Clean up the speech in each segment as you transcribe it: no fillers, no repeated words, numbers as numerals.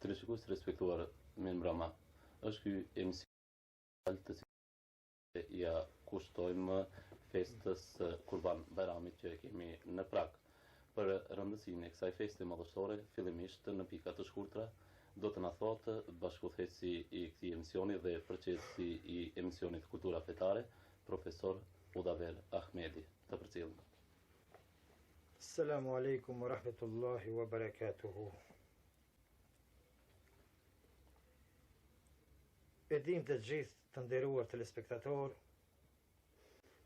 Të rishikues të respektuar, mirë mbrëma. Është ky emision të cilin ja kushtojmë festës Kurban Bayramit që e kemi në prag. Për rëndësinë e kësaj feste madhështore, fillimisht në pika të shkurtra, do të na thotë bashkëpunëtesi i këtij emisioni dhe përqendësi i emisionit Kultura Fetare, profesor Hudaver Ahmedi. Të përcjellim. Assalamu alaikum wa rahmetullahi wa barakatuhu. E dim të gjithë të nderuar telespektator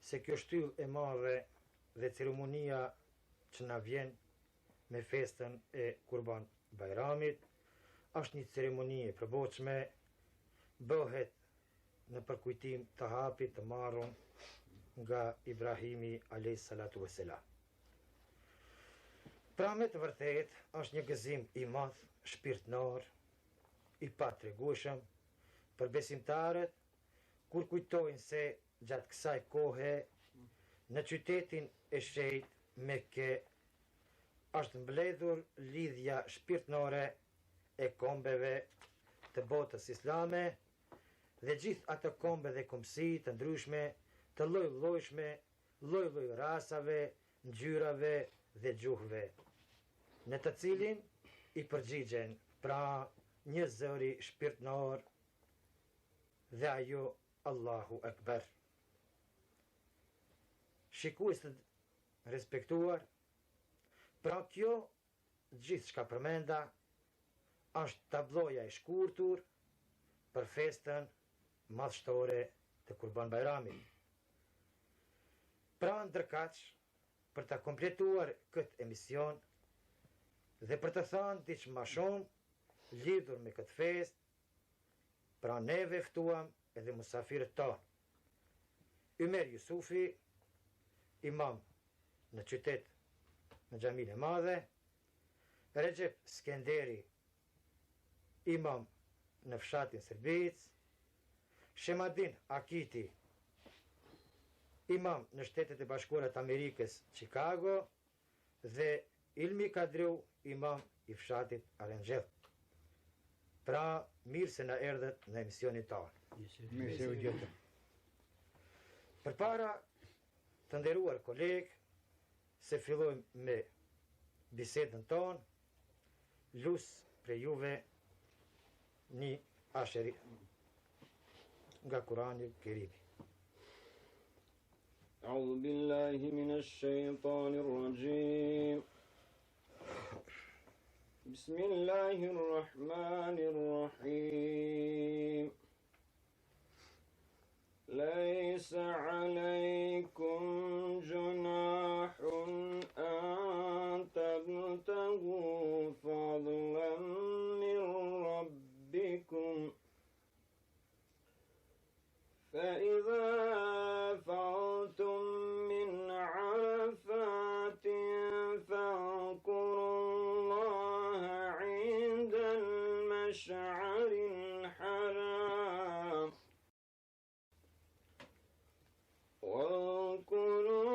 se kjo shtyllë e madhe dhe ceremonia që na vjen me festën e Kurban Bayramit është një ceremoni e përboçme, bëhet në përkujtim të hapit të marrën nga Ibrahimi alayhis salatu wassalam. Pra me të vërtet është një gëzim i madh shpirtnar, i patregueshëm për besimtarët kur kujtojnë se gjatë kësaj kohe në qytetin e shenjtë Mekke është mbledhur lidhja shpirtnore e kombeve të botës islame dhe gjithë ato kombe dhe kombësi të ndryshme, të lloj-llojshme, lloj-lloj rasave, ngjyrave dhe gjuhëve, në të cilin i përgjigjen pra një zëri shpirtnor dhe ajo Allahu Akbar. Shikues të respektuar, pra kjo gjithë çka përmenda është tabloja e shkurtur për festën madhështore të Kurban Bayramit. Pra ndërkaq, për ta kompletuar këtë emision dhe për të thënë diçka më shumë lidhur me këtë festë, pra neve ftuam edhe musafirët tonë. Ymer Yusufi, imam në qytet në xhamin e madhe, Recep Skenderi, imam në fshatin Serbic, Shemadin Akiti, imam në Shtetet e Bashkuara të Amerikës, Chicago, dhe Ilmi Kadriu, imam i fshatit Aranjell. Pra, mirë se na erdhët në emisionin tonë. Mirë se u gjeta. Përpara të nderuar kolegë, se fillojmë me bisedën tonë, lus prej juve një asheri nga Kurani Kerimi. أعوذ بالله من الشيطان الرجيم بسم الله الرحمن الرحيم ليس عليكم جناح أن تبتغوا فضلا من ربكم فإذا فعلتم من عرفات فاذكروا الله عند المشعر الحرام واذكروا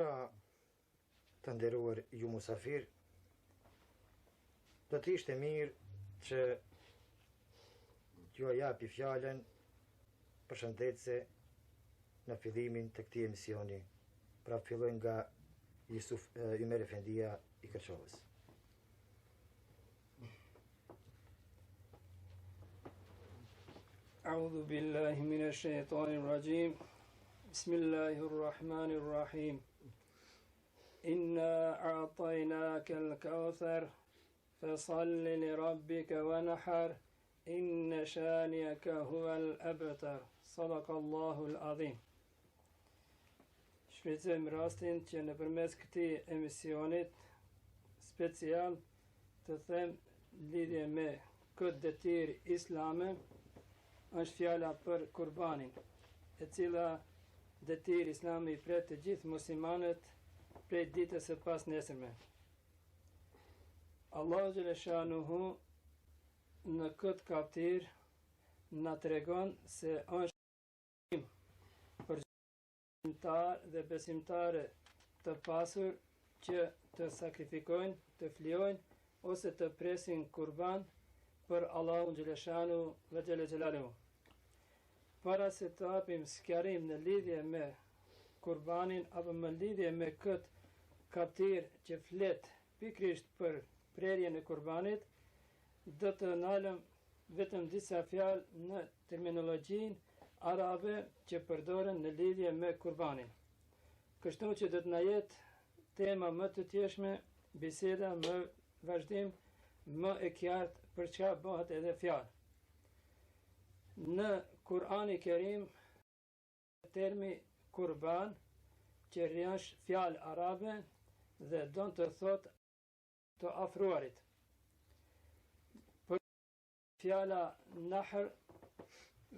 Pra, të nderuar ju musafir, do të ishte mirë që t'ju japi fjallën përshëndetse në fillimin të këtij emisioni. Pra fillojnë nga Jusuf Ymer Efendia i Kërçovës. أعوذ بالله من الشيطان الرجيم بسم الله الرحمن الرحيم إنا أعطيناك الكوثر فصل لربك ونحر إن شانئك هو الأبتر صدق الله العظيم. Shfrytëzojmë rastin që nëpërmes këtij emisionit special të them lidhje me këtë detyrë islame është fjala për kurbanin, e cila detyrë islami i pret të gjithë muslimanët prej ditës së pasnesërme. Allahu xhaleshanuhu në këtë kaptir na tregon se është për besimtar dhe besimtare të pasur që të sakrifikojnë, të flijojnë ose të presin kurban për Allahun xhaleshanuhu ve xhelaluhu. Para se të hapim sqarim në lidhje me kurbanin apo në lidhje me këtë kaptir që flet pikrisht për prerjen e kurbanit, do të nalëm vetëm disa fjalë në terminologjinë arabe që përdoren në lidhje me kurbanin. Kështu që do të na jetë tema më të tjeshme, biseda më vazhdim, më e qartë për çka bëhet edhe fjalë. Në Kur'ani Kerim termi kurban që është fjalë arabe dhe do të thotë të afruarit. Për fjala nahr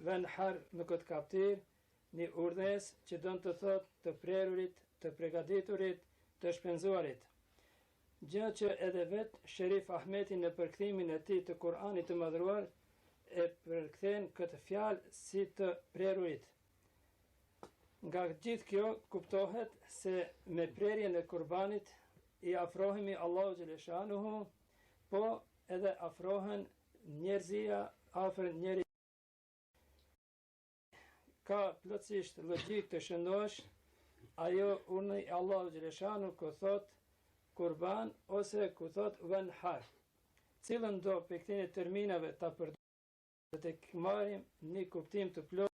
venhar në këtë kaptir, një urdhës që do të thotë të prerurit, të përgatiturit, të shpenzuarit. Gjë që edhe vetë Sherif Ahmeti në përkthimin e tij të Kur'anit të madhruar e përkthen këtë fjalë si të prerurit. Nga gjithë kjo kuptohet se me prerjen e kurbanit i afrohemi Allahu xhaleshanuhu, po edhe afrohen njerëzia afër njëri. Ka plotësisht logjik të shëndosh ajo urdhë i Allahu xhaleshanuhu ku thot kurban ose ku thot venhar. Cilën do për këtine terminave ta përdor të marrim një kuptim të plotë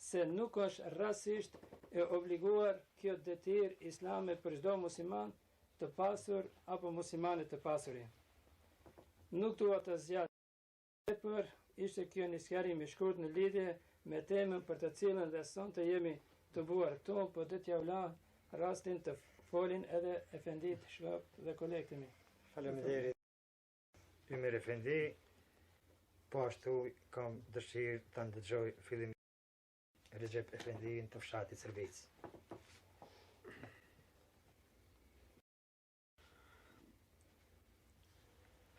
se nuk është rastësisht e obliguar kjo detyrë islame për çdo musliman të pasur apo muslimane të pasurin. Nuk dua të zgjat tepër, ishte kjo një sqarim i shkurt në lidhje me temën për të cilën dhe sonte jemi të buar këtu, po do t'ja vla rastin të folin edhe efendit Shvab dhe kolegët mi. Faleminderit Ymer Efendi. Po ashtu kam dëshirë të ndëgjoj fillim Recep Efendin të fshatit Sërbicë.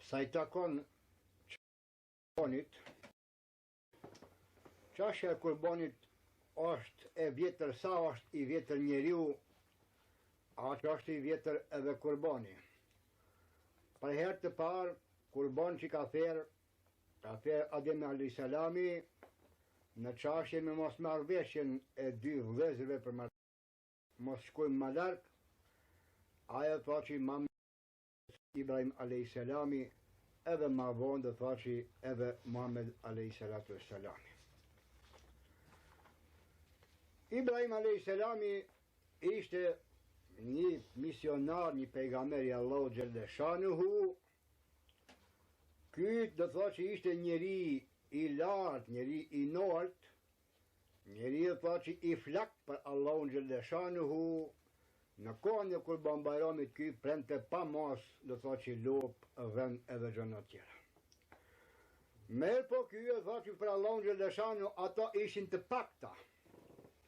Sa i takon kurbanit, çështja e kurbanit është e vjetër sa është i vjetër njeriu, aq është i vjetër edhe kurbani. Për herë të parë, kurban që ka thërë Ademi a.s. në çështje me mos marrëveshjen e dy vëllezërve për mos shkojmë më larg, ajo tha që Ibrahim a.s. edhe ma vonë dhe tha që edhe Muhammed a.s. Ibrahim a.s. ishte një misionar, një pejgamber i Allahu xhaleshanuhu. Ky do thotë që ishte njeri i lartë, njeri i nalt, njeri do thotë që i flakt për Allahun xhaleshanuhu. Në kohën e Kurban Bayramit ky prente pa mos, do thotë që lop, vën edhe gjëra të tjera. Merë po ky do thotë që për Allahun xhaleshanuhu ata ishin të pakta.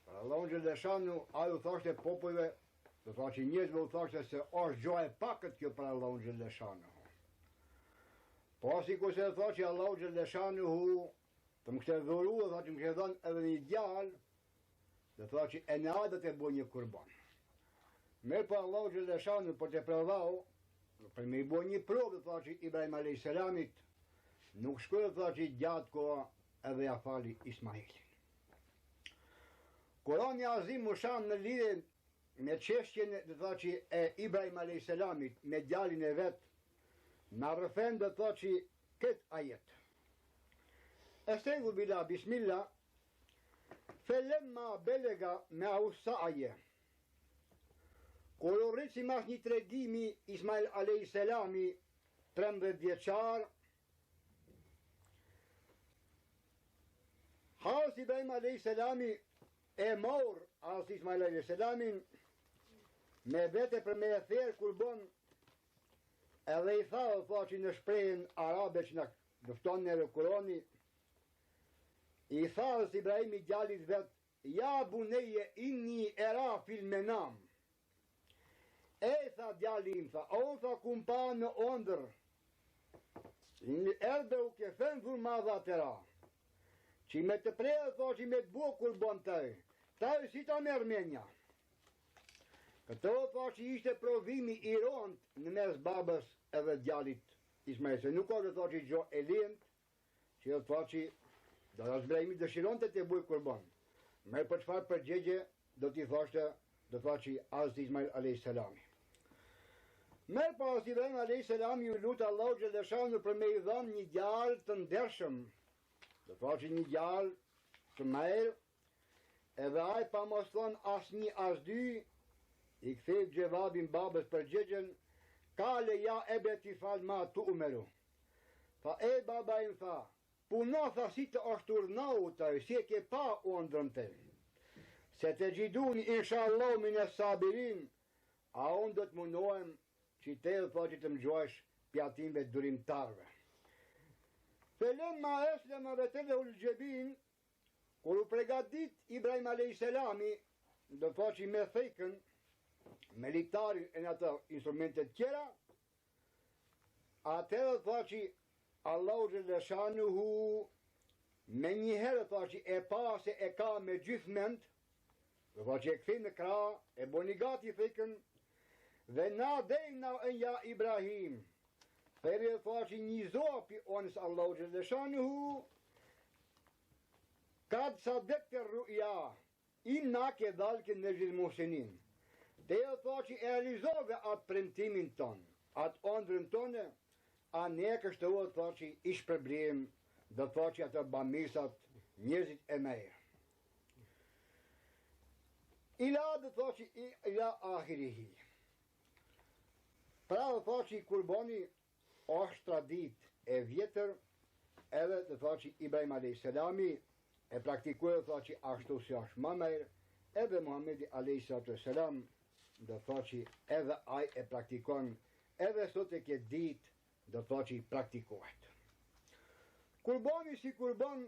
Për Allahun xhaleshanuhu ai u thoshte popujve, do thotë që njerëzve u thoshte se është gjë e pakët kjo për Allahun xhaleshanuhu. Po si ku se thot që Allahu xhaleshanuhu të më kështë dhuru, dhe thot që më kështë dhënë edhe një djalë, dhe thot që e në adët e bërë një kurban. Me pa Allahu Gjellëshanu për të provau, për me I bo një provë, tha që Ibrahim a.s. Nuk shkojë tha që gjatë koha edhe ja fali Ismailin. Kurani Azim më shanë në lidhje me çështjen dhe tha që e Ibrahim a.s. me djalin e vet, në rëfen dhe tha që këtë ajet. Estegu bila bismillah, felemma belega me ausaje. Kur u rrit si mas një tregimi Ismail a.s. 13 vjeçar, Has Ibrahim a.s. e mor as Ismail a.s. me vete për me e therë kurbon, edhe I tha që në shprehjen arabe që në dëfton në Kurani, I tha Ibrahim I djalit vet, ja buneje inni era fil menam. E tha djali im, tha, o tha kumpa në ondër, erde u ke fendur madha të ra, që me të prejë, tha që me të bukur bon taj si ta merë menja. Këto tha që ishte provimi I rond në mes babës edhe djalit Ismail, se nuk ka dhe tha që gjo e lindë, që dhe tha që do të Ibrahimi dëshiron të buj kurban. Me për çfarë përgjigje do t'i thashte, do tha që as Ismail a.s. Merë pas Ibrahim a.s. ju lutë Allahu Gjellëshanu për me I dhënë një djalë të ndershëm, do tha që një djalë të merë, edhe aj pa mos thonë as një as dy, I kthej gjevabin babës përgjigjen, kale ja ebe t'i fal ma tu umeru. Tha e baba im tha, puna tha si të ashturnau të si e ke pa u ndrën të. Se të gjiduni inshallah min e sabirin, a unë do të mundohem që te dhe tha që të më gjuash pjatimve durimtarve. Felem ma eslem a vetele u lëgjebin, kur u pregadit Ibrahim a.s. do tha që me thejkën, me liktarin e në të instrumentet tjera, atëherë tha që Allahu Gjellëshanuhu me njëherë tha që e pa se e ka me gjithë mend, dhe tha që e këthi në kra, e boni gati thikën, dhe na dejna e ja Ibrahim, për e tha që një zopi onës Allahu Gjellëshanuhu, kad sa dekte rruja, inna ke dalke në gjithë muhsinin. Te e tha që e realizove atë premtimin tonë, atë ondrën tonë, a ne kështë të tha që ish problem, dhe tha që atë bamisat njëzit e mejë. Ila dhe tha që ila ahirihi. Pra dhe tha që kurbani është tradit e vjetër, edhe dhe tha që Ibrahim a.s. e praktikuje dhe tha që ashtu si është më mejrë, edhe Muhammedi a.s. dhe tha që edhe aj e praktikon, edhe sot e këtë dit, dhe tha që I praktikohet. Kurbani si kurban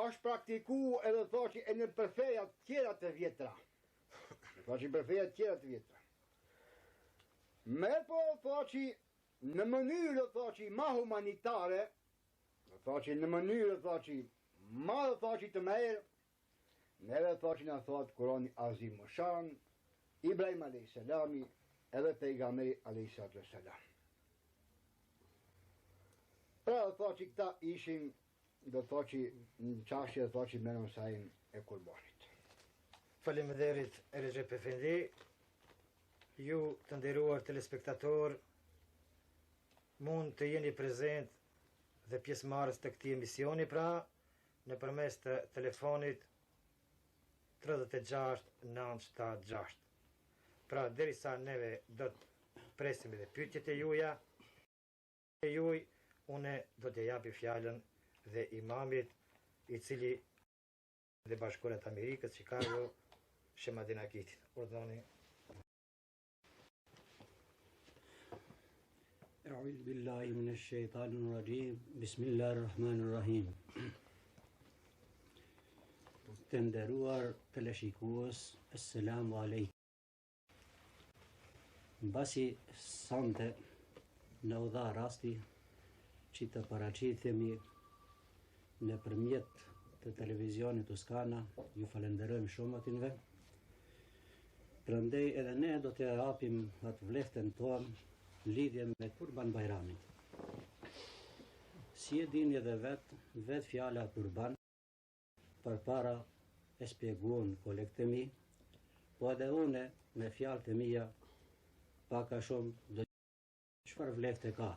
është praktiku edhe tha që e në përfejat tjera të vjetra. Tha që përfejat tjera të vjetra. Me po tha që në mënyrë tha që ma humanitare, tha që në mënyrë tha që ma dhe tha që të merë, neve tha që në thot Kurani Azim më shanë, Ibrahim a.s. edhe pejgamberi a.s. Pra dhe tha që këta ishin, dhe tha që në qashje dhe tha që menëm sajnë e kurbanit. Faleminderit Recep Efendi, ju të nderuar telespektator, mund të jeni prezent dhe pjesëmarrës të këtij emisioni pra në përmes të telefonit 36 976. Pra derisa neve do të presim edhe pyetjet e juja, une do të japi fjalën dhe imamit I cili dhe Bashkurat Amerikës, Chicago, Shemadin Akitit. Urdhoni. أعوذ بالله من الشيطان الرجيم بسم الله الرحمن الرحيم Të nderuar teleshikues, Assalamu alaikum. Mbasi sante në u dha rasti që të paraqitemi nëpërmjet të televizionit Tuskana, ju falenderojmë shumë atinve. Prandaj edhe ne do të japim atë vleftën tonë lidhje me Kurban Bajramin. Si e dini edhe vet fjala kurban përpara e shpjeguan kolegët e mi, po edhe une me fjalët e mia pak a shumë do çfarë vlefte ka.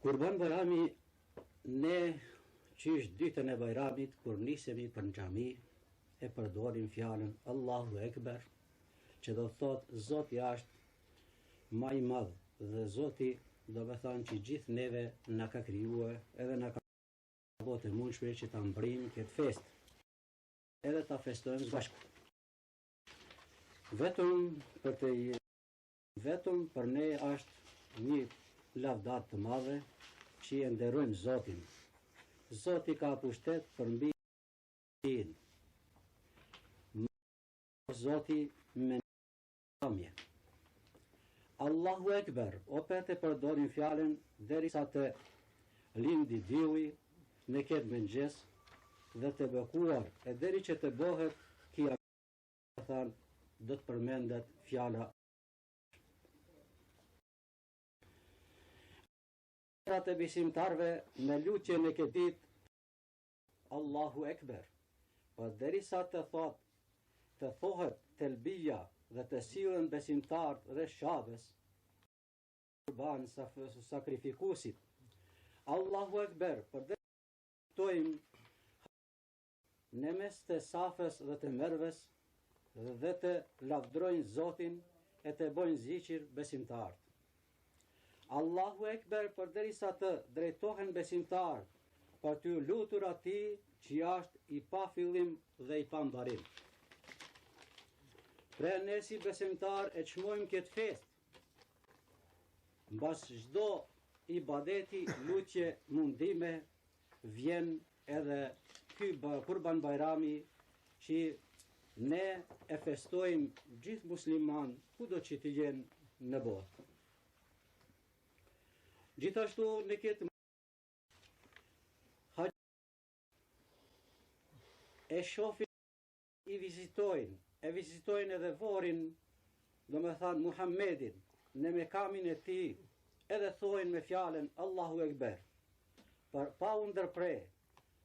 Kurban Bajrami, ne qysh ditën e Bajramit kur nisemi për në xhami e përdorim fjalën Allahu Ekber, që do thotë Zoti është më i madh dhe Zoti do me thonë që gjithë neve na ka krijuar edhe na ka botë mundshme që ta mbrim këtë fest. Edhe ta festojmë bashkë. Vetëm për ne është një lavdat të madhe që e nderojmë Zotin. Zoti ka pushtet për mbi tin. Zoti me ndamje. Allahu Ekber, opet e përdorin fjalën derisa të lindi dielli në këtë mëngjes dhe të bekuar e deri që të bëhet kiamet, do të përmendet fjala. Të besimtarve me lutje në këtë ditë Allahu Ekber, por derisa të thohet telbia dhe të sillen besimtarët dhe shabes kurban sakrifikuesit. Allahu Ekber, për dhe tojmë në mes të safes dhe të merves dhe të lavdrojnë Zotin e të bojnë ziqir besimtarët. Allahu Ekber, për derisa të drejtohen besimtarët për të lutur atij që është i pa fillim dhe i pa mbarim. Pra ne si besimtar e çmojmë këtë fest. Mbas çdo ibadeti, lutje, mundime, vjen edhe ky Kurban Bajrami që ne e festojmë gjithë musliman kudo që të jenë në botë. Gjithashtu në këtë e shohin, i vizitojnë edhe vorin, do me thanë Muhammedin, në mekamin e tij, edhe thojnë me fjalën Allahu Ekber, për pa u ndërprer,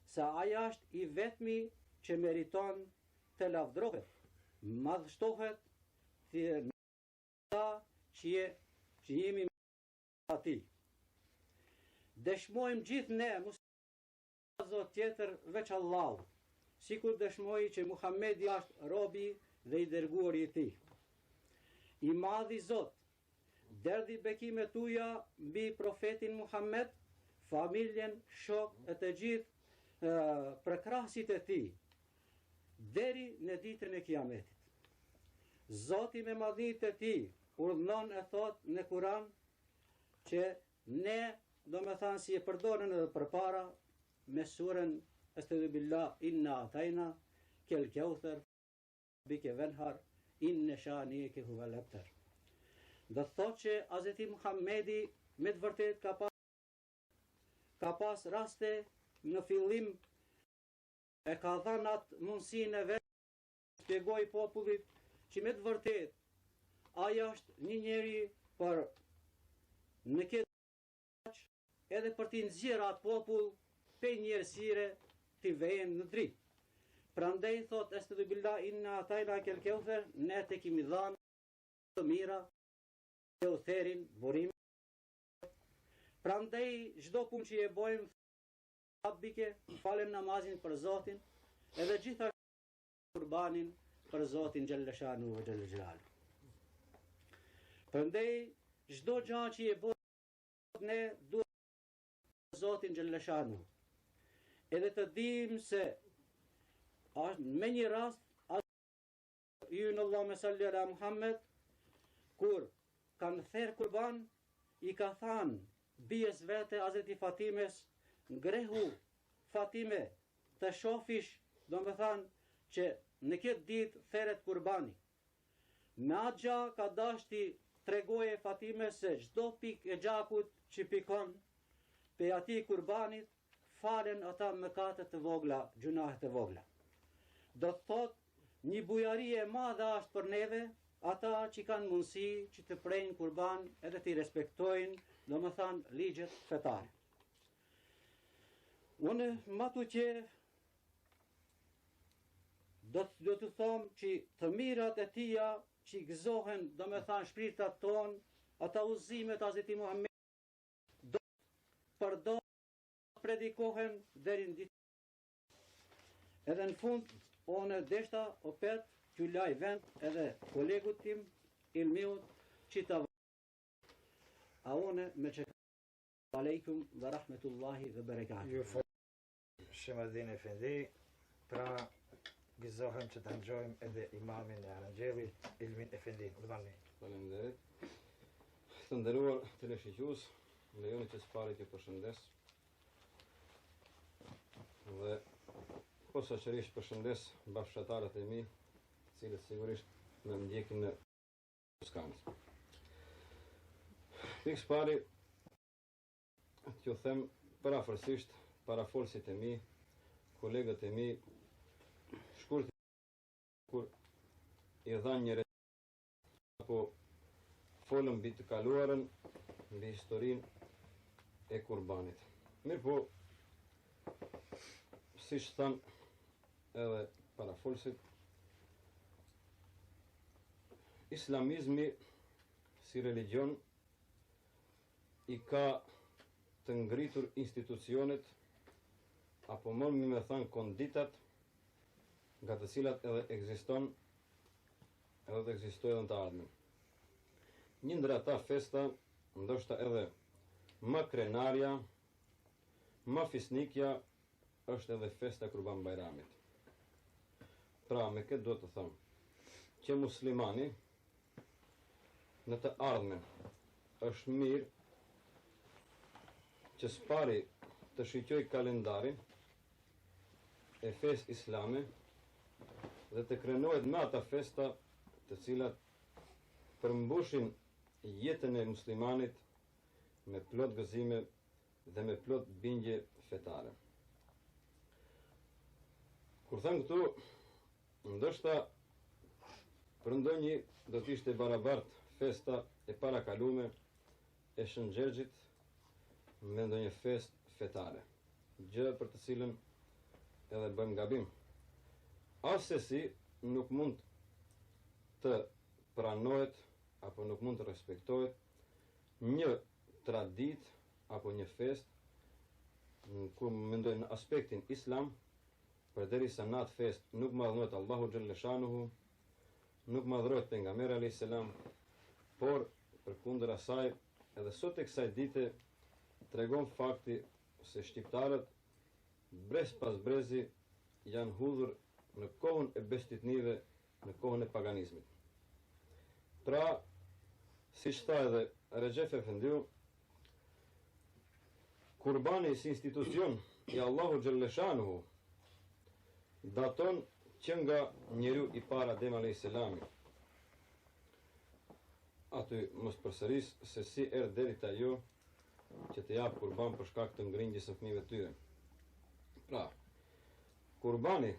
se ai është i vetmi që meriton të lavdrohet, madhështohet, që jemi me ati. Dëshmojmë gjithë ne, muslimanë zot tjetër veç Allahu, sikur dëshmoi që Muhamedi është robi dhe i dërguari i tij. I madhi Zot, derdhi bekimet tuaja mbi profetin Muhammed, familjen, shok e të gjithë prekrahasit e tij, deri në ditën e Kiametit. Zoti me madhitë e tij urdhnon e thot në Kur'an që ne, do me thanë si e përdorën edhe përpara me surën Estağfirullah, inna atayna kel kauthar bike venhar inna shanike huwal abtar. Do thotë që Hazreti Muhamedi me të vërtet ka pas raste në fillim e ka dhënë atë mundësinë e vet, shpjegoi popullit që me të vërtet ai është një njeri për në këtë edhe për t'i nxjerrë atë popull pe njerësire t'i vejnë në dritë. Prandaj thot Estağfirullah, inna atayna kel kauthar, ne të kemi dhënë të mira, kautherin, burim. Prandaj çdo punë që e bëjmë habike, falem namazin për Zotin, edhe gjithashtu kurbanin për Zotin xhalla shanu ve xhalla xhelal. Prandaj çdo gjë që e bëjmë ne duhet Zotin xhalla shanu. Edhe të dim se me një rast ju në Allah me salli ala Muhammed, kur kanë therë kurban, i ka thanë bijes vete Hazreti Fatimes, ngrehu Fatime, të shofish, do me thanë që në këtë ditë theret kurbani. Me atë gja ka dashti tregoje Fatime se çdo pik e gjakut që pikon pe ati kurbanit, falen ata mëkatet të vogla, gjunahet të vogla. Do thot një bujari e madhe është për neve, ata që kanë mundësi që të prejnë kurban edhe të i respektojnë, do më thanë, ligjet fetare. Unë matu që do të thomë që të mirat e tia që gëzohen, do me thanë, shpirtat tonë, ata uzimet Hazreti Muhammed do të përdo predikohen deri në ditë. Edhe në fund, unë deshta o pet t'ju laj vend edhe kolegut tim, Ilmiut, që të a unë me që alejkum dhe rahmetullahi dhe berekatuh. Ju falem Shemadin Efendi, pra gëzohem që të ngjojmë edhe imamin e Aranxhellit, Ilmin Efendi. Urdhani. Faleminderit. Të nderuar teleshiqus, lejoni që së pari t'ju përshëndes dhe posaçërisht përshëndes bashkëtarët e mi, të cilët sigurisht më ndjekin në Skanës. Pikë pari, t'ju them parafërsisht parafolësit e mi, kolegët e mi, shkurt kur i dhanë një apo folën mbi të kaluarën, mbi historinë e kurbanit. Mirë po, siç thanë edhe parafolësit, islamizmi si religion i ka të ngritur institucionet apo më me thënë konditat nga të cilat edhe ekziston edhe të ekzistojë edhe në të ardhmen. Një ndër ata festa, ndoshta edhe më krenarja, më fisnikja, është edhe festa e Kurban Bayramit. Pra, me këtë do të thëmë që muslimani në të ardhmen është mirë që s'pari të shiqoj kalendarin e fest islame dhe të krenohet me ata festa të cilat përmbushin jetën e muslimanit me plot gëzime dhe me plot bindje fetare. Kur them këtu, ndoshta për ndonjë do të ishte barabart festa e parakalume e Shën Xherxhit me ndonjë fest fetare, gjë për të cilën edhe bëjmë gabim. Asesi nuk mund të pranohet apo nuk mund të respektohet një tradit apo një fest kur mendojnë në aspektin islam, përderisa në atë fest nuk madhnohet Allahu xhelle shanuhu, nuk madhrohet pejgamberi alayhis salam, por përkundër asaj edhe sot e kësaj dite tregon fakti se shqiptarët brez pas brezi janë hudhur në kohën e bestitnive, në kohën e paganizmit. Pra, si tha edhe Recep Efendiu, kurbani si institucion i Allahu xhelle shanuhu daton që nga njeriu i para Adem alayhis salam. Aty mos përsëris se si erdhi deri te ajo që të jap kurban për shkak të ngrinjjes së fëmijëve të tyre. Pra, kurbani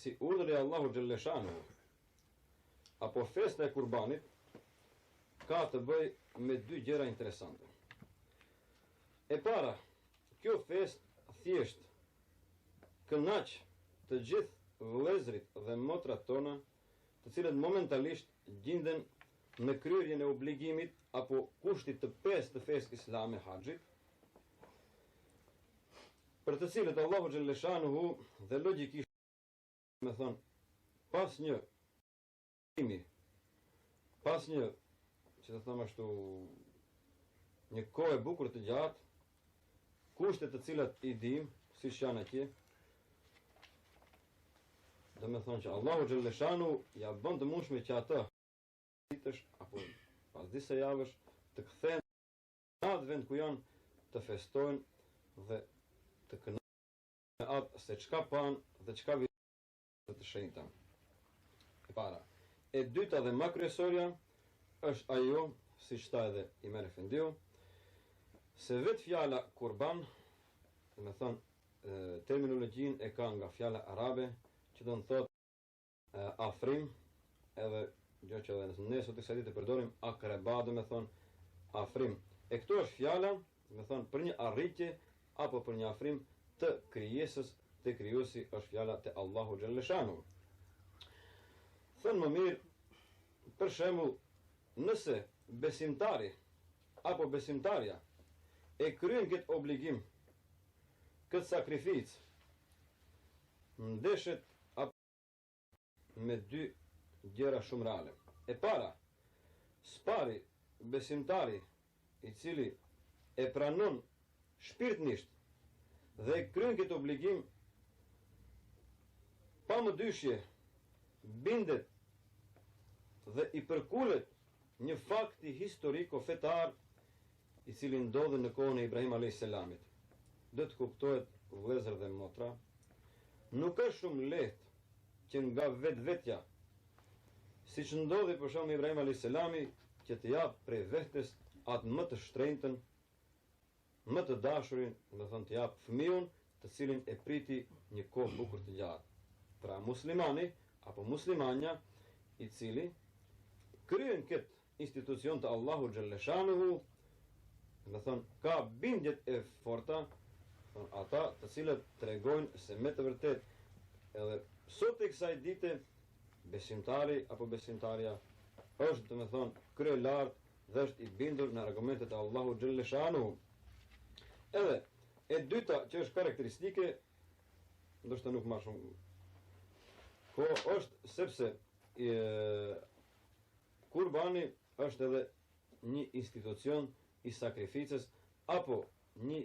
si urdhër i Allahu xhelle shanuhu apo festa e kurbanit ka të bëj me dy gjëra interesante. E para, kjo fest thjesht kënaq të gjithë vëllezrit dhe motrat tona, të cilët momentalisht gjenden në kryerjen e obligimit apo kushtit të 5 të fesë islame haxhit, për të cilët Allahu xhelle shanuhu dhe logjikisht me thon pas një pas një që të them ashtu një kohë e bukur të gjatë, kushtet të cilat i dim siç janë atje, do me thonë që Allahu xhelle shanuhu ja bën të mundshme që ata ditësh apo pas disa javësh të kthehen në atë vend ku janë të festojnë dhe të kënaqen me atë se çka pan dhe çka vjen të shenjta. E para. E dyta dhe më kryesorja është ajo, siç tha edhe Imer Efendiu, se vetë fjala kurban, do me thonë terminologjinë e ka nga fjala arabe, që do të thotë afrim, edhe gjë që edhe ne sot kësaj dite përdorim akreba, do me thonë afrim. E këto është fjala, do me thonë për një arritje apo për një afrim të krijesës te krijuesi, është fjala te Allahu xhalleshanu. Thënë më mirë, për shembull, nëse besimtari apo besimtarja e kryen këtë obligim, këtë sakrificë, ndeshet me dy gjëra shumë reale. E para, spari besimtari i cili e pranon shpirtnisht dhe e kryen këtë obligim, pa më dyshje bindet dhe i përkullet një fakti historiko-fetar i cili ndodhi në kohën e Ibrahim a.s. Do të kuptohet, vëllezër dhe motra, nuk është shumë lehtë që nga vetvetja, si që ndodhi për shembull Ibrahim a.s. që të japë prej vetes atë më të shtrenjtën, më të dashurin, do thonë të japë fëmijën të cilin e priti një kohë bukur të gjatë. Pra muslimani apo muslimanja i cili kryen këtë institucion të Allahu xhalleshanuhu, do thonë ka bindjet e forta, ata të cilët tregojnë se me të vërtet edhe sot e kësaj dite besimtari apo besimtarja është, do me thonë, kryelar dhe është i bindur në argumentet e Allahu xhalleshanuhu. Edhe e dyta që është karakteristike, ndoshta nuk ma shumë është sepse kurbani është edhe një institucion i sakrificës apo një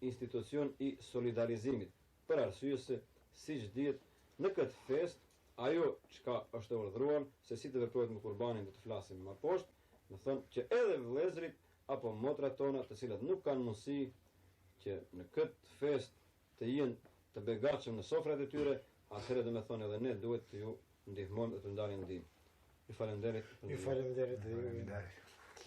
institucion i solidarizimit, për arsye se siç dihet në këtë fest ajo çka është urdhëruar se si të veprohet me kurbanin, do të flasim më poshtë, do thonë që edhe vëllezërit apo motrat tona të cilat nuk kanë mundësi që në këtë fest të jenë të begatshëm në sofrat e tyre, atëherë do me thonë edhe ne duhet të ju ndihmojmë dhe të ndalim ndihmë. Ju falenderit. Ju falenderit dhe ju.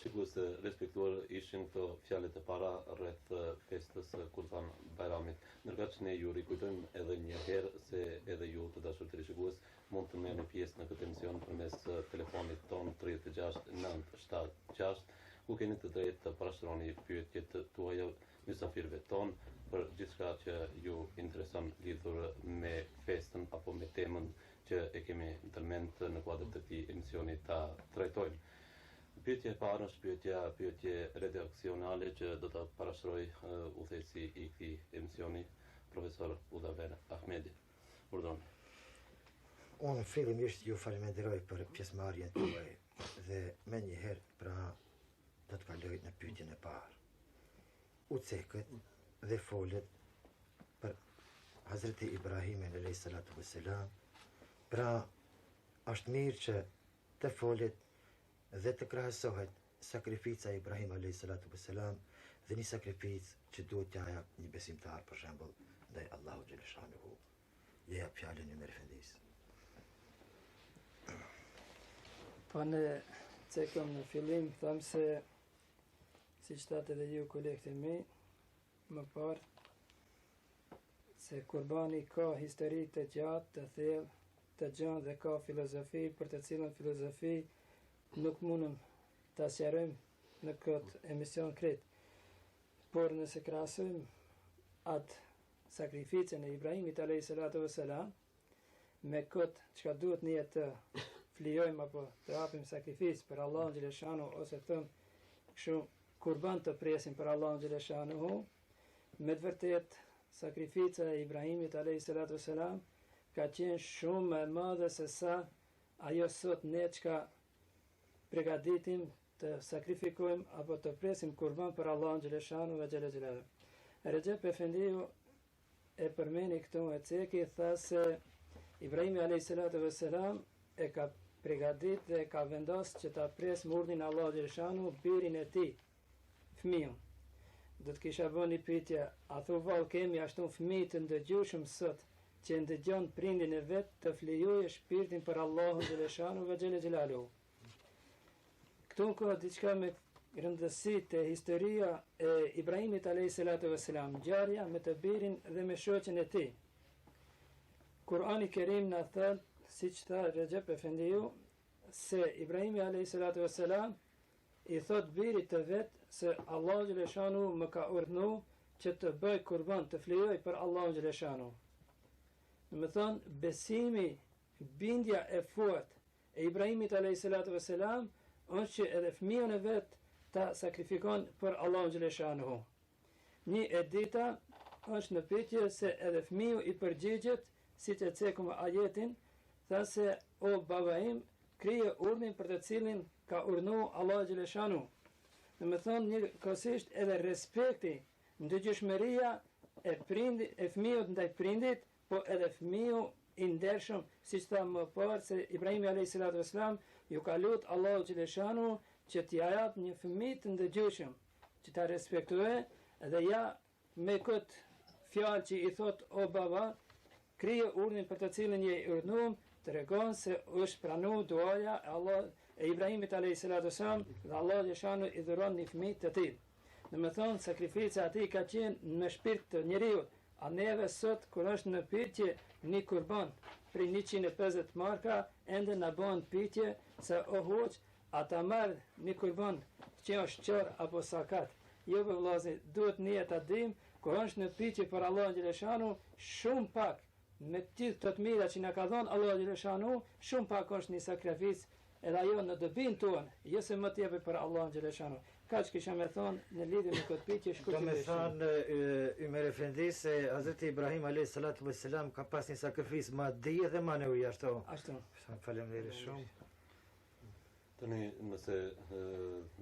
Sigur se respektuar ishin këto fjalët e para rreth festës Kurban Bayramit. Ndërkaq ne ju rikujtojmë edhe një herë se edhe ju të dashur teleshikues mund të merrni pjesë në këtë emision përmes telefonit ton 36 976, ku keni të drejtë të parashtroni pyetjet tuaja mysafirëve ton për gjithçka që ju intereson lidhur me festën apo me temën që e kemi ndërmend në kuadër të këtij emisioni ta trajtojmë. Pyetja e parë është pyetje redaksionale që do ta parashtroj udhëheqësi i këtij emisioni, profesor Udhaver Ahmedi. Urdhon. Unë fillimisht ju falenderoj për pjesëmarrjen tuaj dhe menjëherë pra do të kaloj në pyetjen e parë. U cekët dhe folet për Hazreti Ibrahimin alayhis salatu wassalam. Pra është mirë që të folet dhe të krahasohet sakrifica e Ibrahim alayhis salatu wassalam dhe një sakrificë që duhet t'ja jap një besimtar, për shembull, ndaj Allahu xhaleshanuhu. Je jap fjalën e Efendis. Po në cekëm në fillim, thamë se, si qëtat edhe ju kolekti mi, më parë, se kurbani ka histori të gjatë, të thellë, të gjatë dhe ka filozofi, për të cilën filozofi nuk mundëm të sqarojmë në këtë emision kretë. Por nëse krahasojmë atë sakrificën e Ibrahimit alayhis salatu wassalam me këtë çka duhet ne të flijojmë apo të hapim sakrificë për Allahun xhaleshanu, ose thëmë kështu kurban të presim për Allahun xhaleshanu, me të vërtet sakrifica e Ibrahimit alayhis salatu wassalam ka qenë shumë e madhe se sa ajo sot ne çka përgatitim të sakrifikojmë apo të presim kurban për Allahun xhaleshanu ve xhela xhelalu. Recep Efendiu e përmeni këtu e ceki, tha se Ibrahimi alayhis salatu wassalam e ka përgatit dhe ka vendos që ta pres me urdhrin e Allahut xhaleshanu birin e tij, fëmijën. Do të kisha vënë një pyetje, a thu vallë kemi ashtu fëmijë të ndëgjueshëm sot që ndëgjon prindin e vet të flijojë shpirtin për Allahun xhaleshanu ve xhela xhelalu. Këtu ka diçka me rëndësi të historia e Ibrahimit alayhis salatu wassalam, ngjarja me të birin dhe me shoqen e tij. Kurani Kerim na thot siç tha Recep Efendiu, se Ibrahimi a.s. I thot birit të vet se Allahu xhaleshanu më ka urdhëruar që të bëj kurban, të flejoj për Allahu xhaleshanu. Do të thonë, besimi, bindja e fortë e Ibrahimit a.s. është që edhe fëmijën e vet ta sakrifikon për Allahu xhaleshanu. Një e dita është në pyetje se edhe fëmiu I përgjigjet, siç e cekëm ajetin, tha se o baba im, krije urdhnin për të cilin ka urdhëruar Allahu xhaleshanu. Do të thonë njëkohësisht edhe respekti, ndëgjshmëria e fëmijët ndaj prindit, po edhe fëmiu I ndershëm, siç tha më parë se Ibrahimi a.s. ju ka lut Allahu xhaleshanu që t'i jap një fëmijë të ndëgjshëm, që ta respektojë dhe ja me këtë fjalë që I thot o baba, krije urdhnin për të cilin je I urdhëruar, tregon se është pranuar duaja e Ibrahimit a.s. dhe Allah xhaleshanu I dhuron një fëmijë të tillë. Në më thonë, sakrifica ati ka qenë në shpirt të njeriut, a neve sot, kur është në pyetje një kurban, pri 150 marka, ende në bënë pyetje se o hoq, a ta marrë një kurban që është qërë apo sakat. Jo për vlazi, duhet një të dim, kur është në pyetje për Allah xhaleshanu, shumë pak, me të mira që në ka dhonë Allah xhaleshanu, shumë pak është një sakrificë, edhe ajo në dobin tonë, jo se më t'jepë për Allah xhaleshanu. Ka që kisha me thonë në lidhje me këtë pyetje shkurtimisht. Do me thonë Ymer Efendi se Hazreti Ibrahim a.s. ka pas një sakrificë ma dije dhe ma neuja, ashtu. Ashtu. Faleminderit shumë. Tani, nëse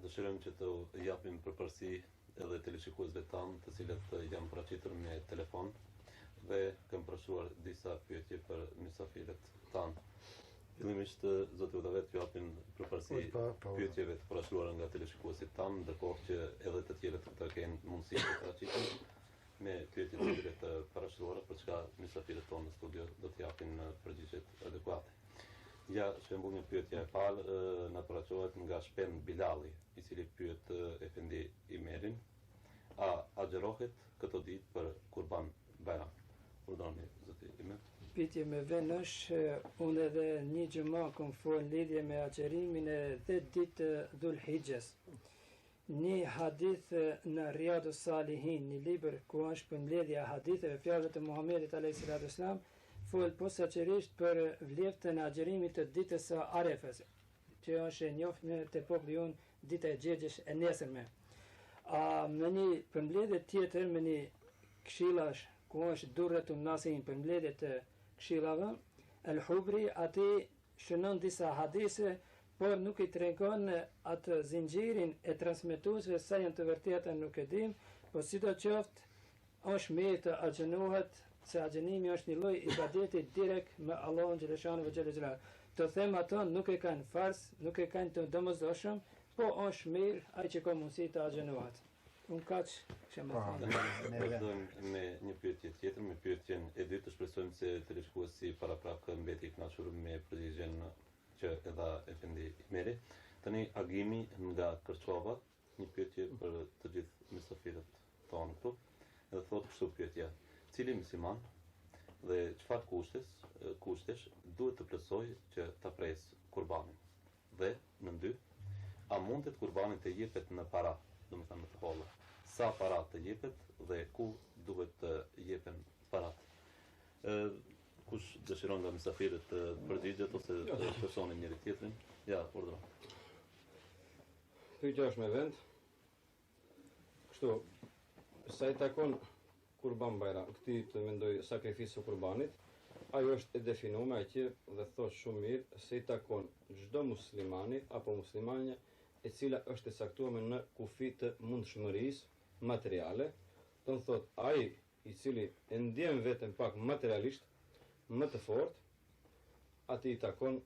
dëshirojmë që të japim përparësi edhe teleshikuesve tanë, të cilët janë paraqitur me telefon dhe kanë përshkruar disa pyetje për mysafirët tanë. Fillimisht zoti udhëvet ju japin përparësi pyetjeve të parashkruara nga teleshikuesit tanë, ndërkohë që edhe të tjerët të kenë mundësi të paraqiten me pyetjet e tyre të parashkruara, për çka mysafirët tonë në studio do të japin përgjigjet adekuate. Ja, shembull një pyetje e parë na paraqohet nga Shpen Bilali, I cili pyet Efendi Imerin, a agjerohet këto ditë për Kurban Bayram? Urdhëroni zoti Imer. Pyetje me vend është, unë edhe një gjuma kom folë lidhje me agjerimin e 10 ditë Dhul Hijjes. Një hadith në Riyadus Salihin, një libër ku është përmbledhja haditheve fjalëve të Muhamedit a.s. folë posaçërisht për vleftën e agjerimit të ditës së Arefës, që është e njohur te populli jon dita e xhexhesh e nesërme. Në një përmbledhje tjetër me një këshillash ku është Durretun Nasin, përmbledhje të këshillave, El Hubri ati shënon disa hadise, por nuk I tregon atë zinxhirin e transmetuesve, sa janë të vërteta nuk e dim, por sidoqoftë është mirë të agjënohet, se agjënimi është një lloj ibadeti direkt me Allahun xhaleshanu ve xhalal. Të them ato nuk e kanë fars, nuk e kanë të domosdoshëm, po është mirë ai që ka mundësi të agjënohet. Unë kaq kisha më thënë. Vazhdojmë me një pyetje tjetër, me pyetjen e dytë, të shpresojmë se teleshikuesi paraprak mbeti I kënaqur me përgjigjen që e dha Efendi Imeri. Tani agimi nga Kërçova, një pyetje për të gjithë mysafirët tonë këtu. Edhe thotë kështu pyetja: cili musliman dhe çfarë kushtesh duhet të plotësojë që ta presë kurbanin? Dhe në dy, a mundet kurbanin të jepet në para, domethënë në të holla? Sa para të jepet dhe ku duhet të jepen parat? Kush dëshiron nga mysafirët të përgjigjet ose të personin njëri tjetrin? Ja, urdhëro. Pyetja është me vend. Kështu, sa I takon Kurban Bayram, këti të mendoj sakrificë së kurbanit, ajo është e definuar atje dhe thotë shumë mirë se I takon çdo muslimani apo muslimane e cila është e caktuar në kufi të mundshmërisë materiale, do të thotë ai I cili e ndjen veten pak materialisht më të fortë, atij I takon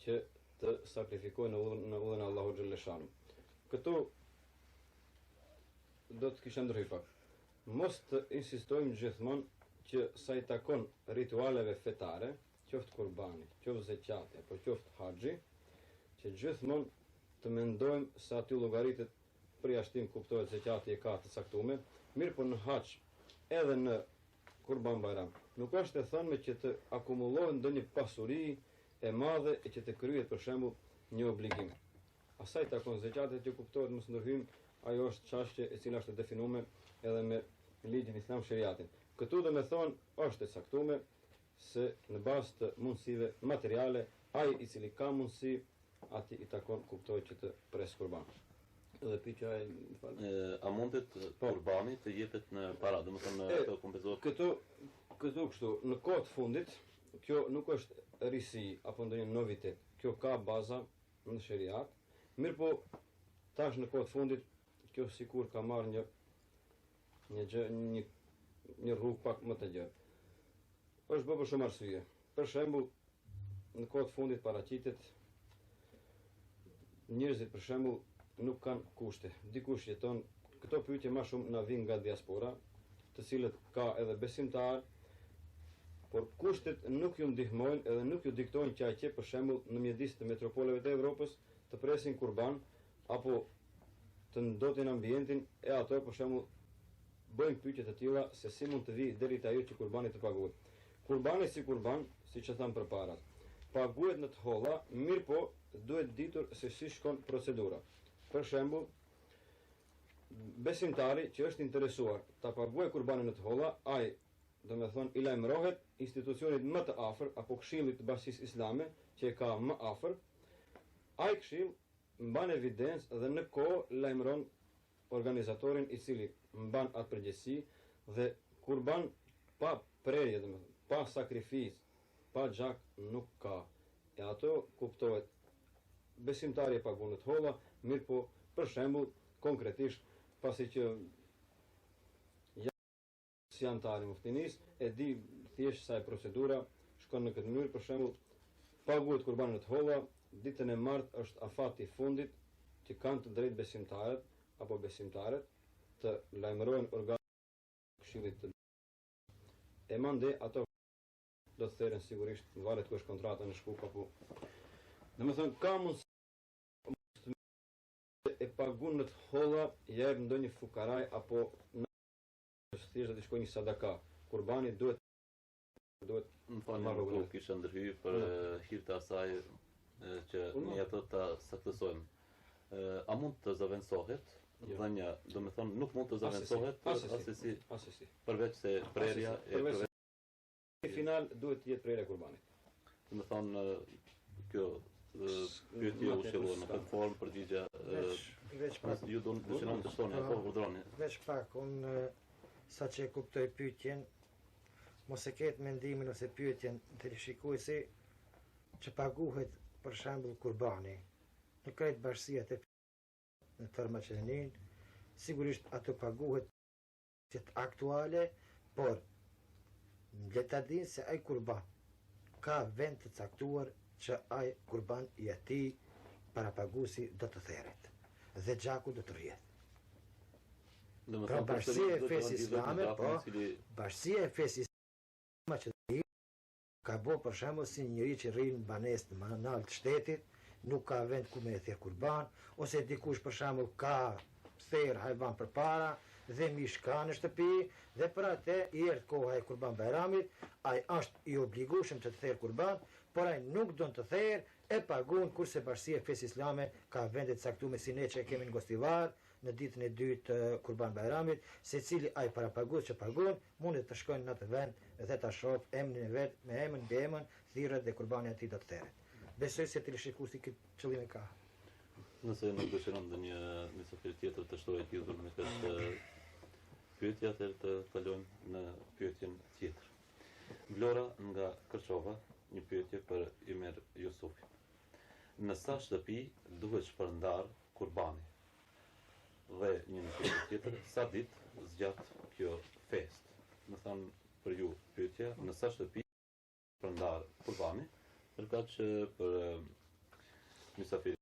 që të sakrifikojë në udhën e Allahu xhaleshanu. Këtu do të kisha ndryshë pak. Mos të insistojmë gjithmonë që sa I takon ritualeve fetare, qoftë kurbani, qoftë zeqati apo qoftë haxhi, që gjithmonë të mendojmë se aty llogaritet përjashtim kuptohet zeqati e ka të caktuar, mirë po në haxh edhe në Kurban Bayram nuk është e thënë që të akumulohet ndonjë pasuri e madhe e që të kryhet për shembull një obligim. Asaj takon zakatit që kuptohet mos ndërhym, ajo është çështje e cila është definuar edhe me ligjin islam shariatin. Këtu do të thonë është e caktuar se në bazë të mundësive materiale, ai i cili ka mundësi, ati i takon kuptohet që të pres kurban. Edhe pyetja A mundet kurbani të jepet në para, domethënë të kompenzohet? Këtu kështu, në kohë të fundit, kjo nuk është risi apo ndonjë novitet. Kjo ka baza në shariat. Mirë po, tash në kohë të fundit, kjo sikur ka marrë një rrugë pak më të gjerë. Është bërë për shumë arsye. Për shembull, në kohë të fundit paraqitet njerëzit për shembull nuk kanë kushte. Dikush jeton, këto pyetje më shumë na vijnë nga diaspora, të cilët ka edhe besimtar, por kushtet nuk ju ndihmojnë edhe nuk ju diktojnë që aqe për shembull në mjedis të metropoleve të Evropës të presin kurban apo të ndotin ambientin e ato për shembull bëjnë pyetje të tilla se si mund të vijë deri te ajo që kurbani të paguhet. Kurbani si kurban, siç e tham përpara, paguhet në të holla, mirë po duhet ditur se si shkon procedura. Për shembull, besimtari që është interesuar ta paguajë kurbanin në të holla, ai do me thonë i lajmërohet institucionit më të afër apo këshillit të bashkisë islame që e ka më afër, ai këshill mban evidencë dhe në kohë lajmëron organizatorin i cili mban atë përgjegjësi dhe kurban pa prerje, domethënë pa sakrificë, pa xhak nuk ka. E ato kuptohet besimtari e pagun në të holla, mirë po për shembull konkretisht pasi që si antari muftinis e di thjesht sa e procedura shkon në këtë mënyrë, për shembull paguhet kurbanin në të holla, ditën e martë është afati i fundit që kanë të drejtë besimtarët apo besimtarët të lajmërojnë organet këshillit të e mande ato do të theren sigurisht varet ku është kontrata në shkup apo domethënë ka mundësi e pagun në të holla jep ndonjë fukaraj apo në thjesht të shkojë një sadaka. Kurbani duhet Më falni, nuk kisha ndërhyr për hir të asaj që ne ato ta saktësojmë. A mund të zaventësohet dhënia, domethënë nuk mund të zaventësohet asesi përveç se prerja e në final duhet të jetë prerja e kurbanit. Domethënë kjo pyetje u shëllua në këtë formë përgjigja veç pak ju do dëshironi të shtoni apo vurdroni. veç pak unë sa që e kuptoj pyetjen, mos e ketë mendimin ose pyetjen të rishikuesi që paguhet për shembull kurbani në krejt bashkësia të në tërë Maqedoninë, sigurisht ato paguhet që të aktuale, por le ta dinë se ai kurban ka vend të caktuar që ai kurban i atij parapaguesi do të theret dhe gjaku do të rrihet. Pra bashkësia e fesë islame, po, bashkësia e fesë islame Maqedoni ka bo për shembull si njëri që rrin në banesë në malë të shtetit, nuk ka vend ku me e thirr kurban, ose dikush për shembull ka therr hajvan përpara dhe mish ka në shtëpi dhe për atë i erdh koha e Kurban Bayramit, ai është i obligueshëm të therr kurban, por ai nuk do të therr e pagun, kurse bashkësia e fesë islame ka vende të caktuar si ne që kemi në Gostivar në ditën e dytë Kurban Bayramit, secili ai parapagues që pagun mundet të shkojnë në atë vend dhe ta shoh emrin e vet me emën mbi emën, thirret dhe kurbani i tij do të therret. Besoj se televizionistësi këtë qëllim e ka. Nëse nuk dëshiron ndonjë mysafir tjetër të shtojë lidhur me këtë pyetje, atëherë të kalojmë në pyetjen tjetër. Vlora nga Kërçova, një pyetje për Imer Jusufi. Në sa shtëpi duhet shpërndar kurbani? Dhe një pyetje tjetër, sa ditë zgjat kjo fest? Më thonë për ju pyetja, në sa shtëpi shpërndar kurbani? Përkaq që për mysafir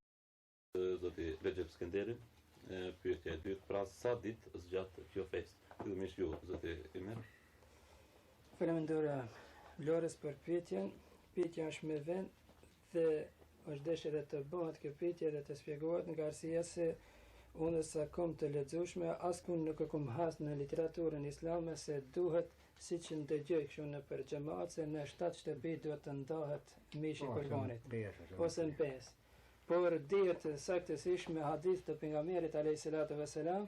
zoti Recep Skenderin, pyetja e dytë, pra sa ditë zgjat kjo fest? Fillimisht ju, zoti Imer. Faleminderit Vlorës për pyetjen. Pyetja është me vend dhe është dëshirë të bëhet kjo pyetje dhe të shpjegohet nga arsyeja se Unë sa kom të lexueshme, askund nuk e kom has në literaturën islame se duhet siç ndëgjoj kështu në për xhamat se në 7 shtëpi duhet të ndahet mishi i qurbanit ose në 5. Por dihet saktësisht me hadith të pejgamberit alayhis salatu vesselam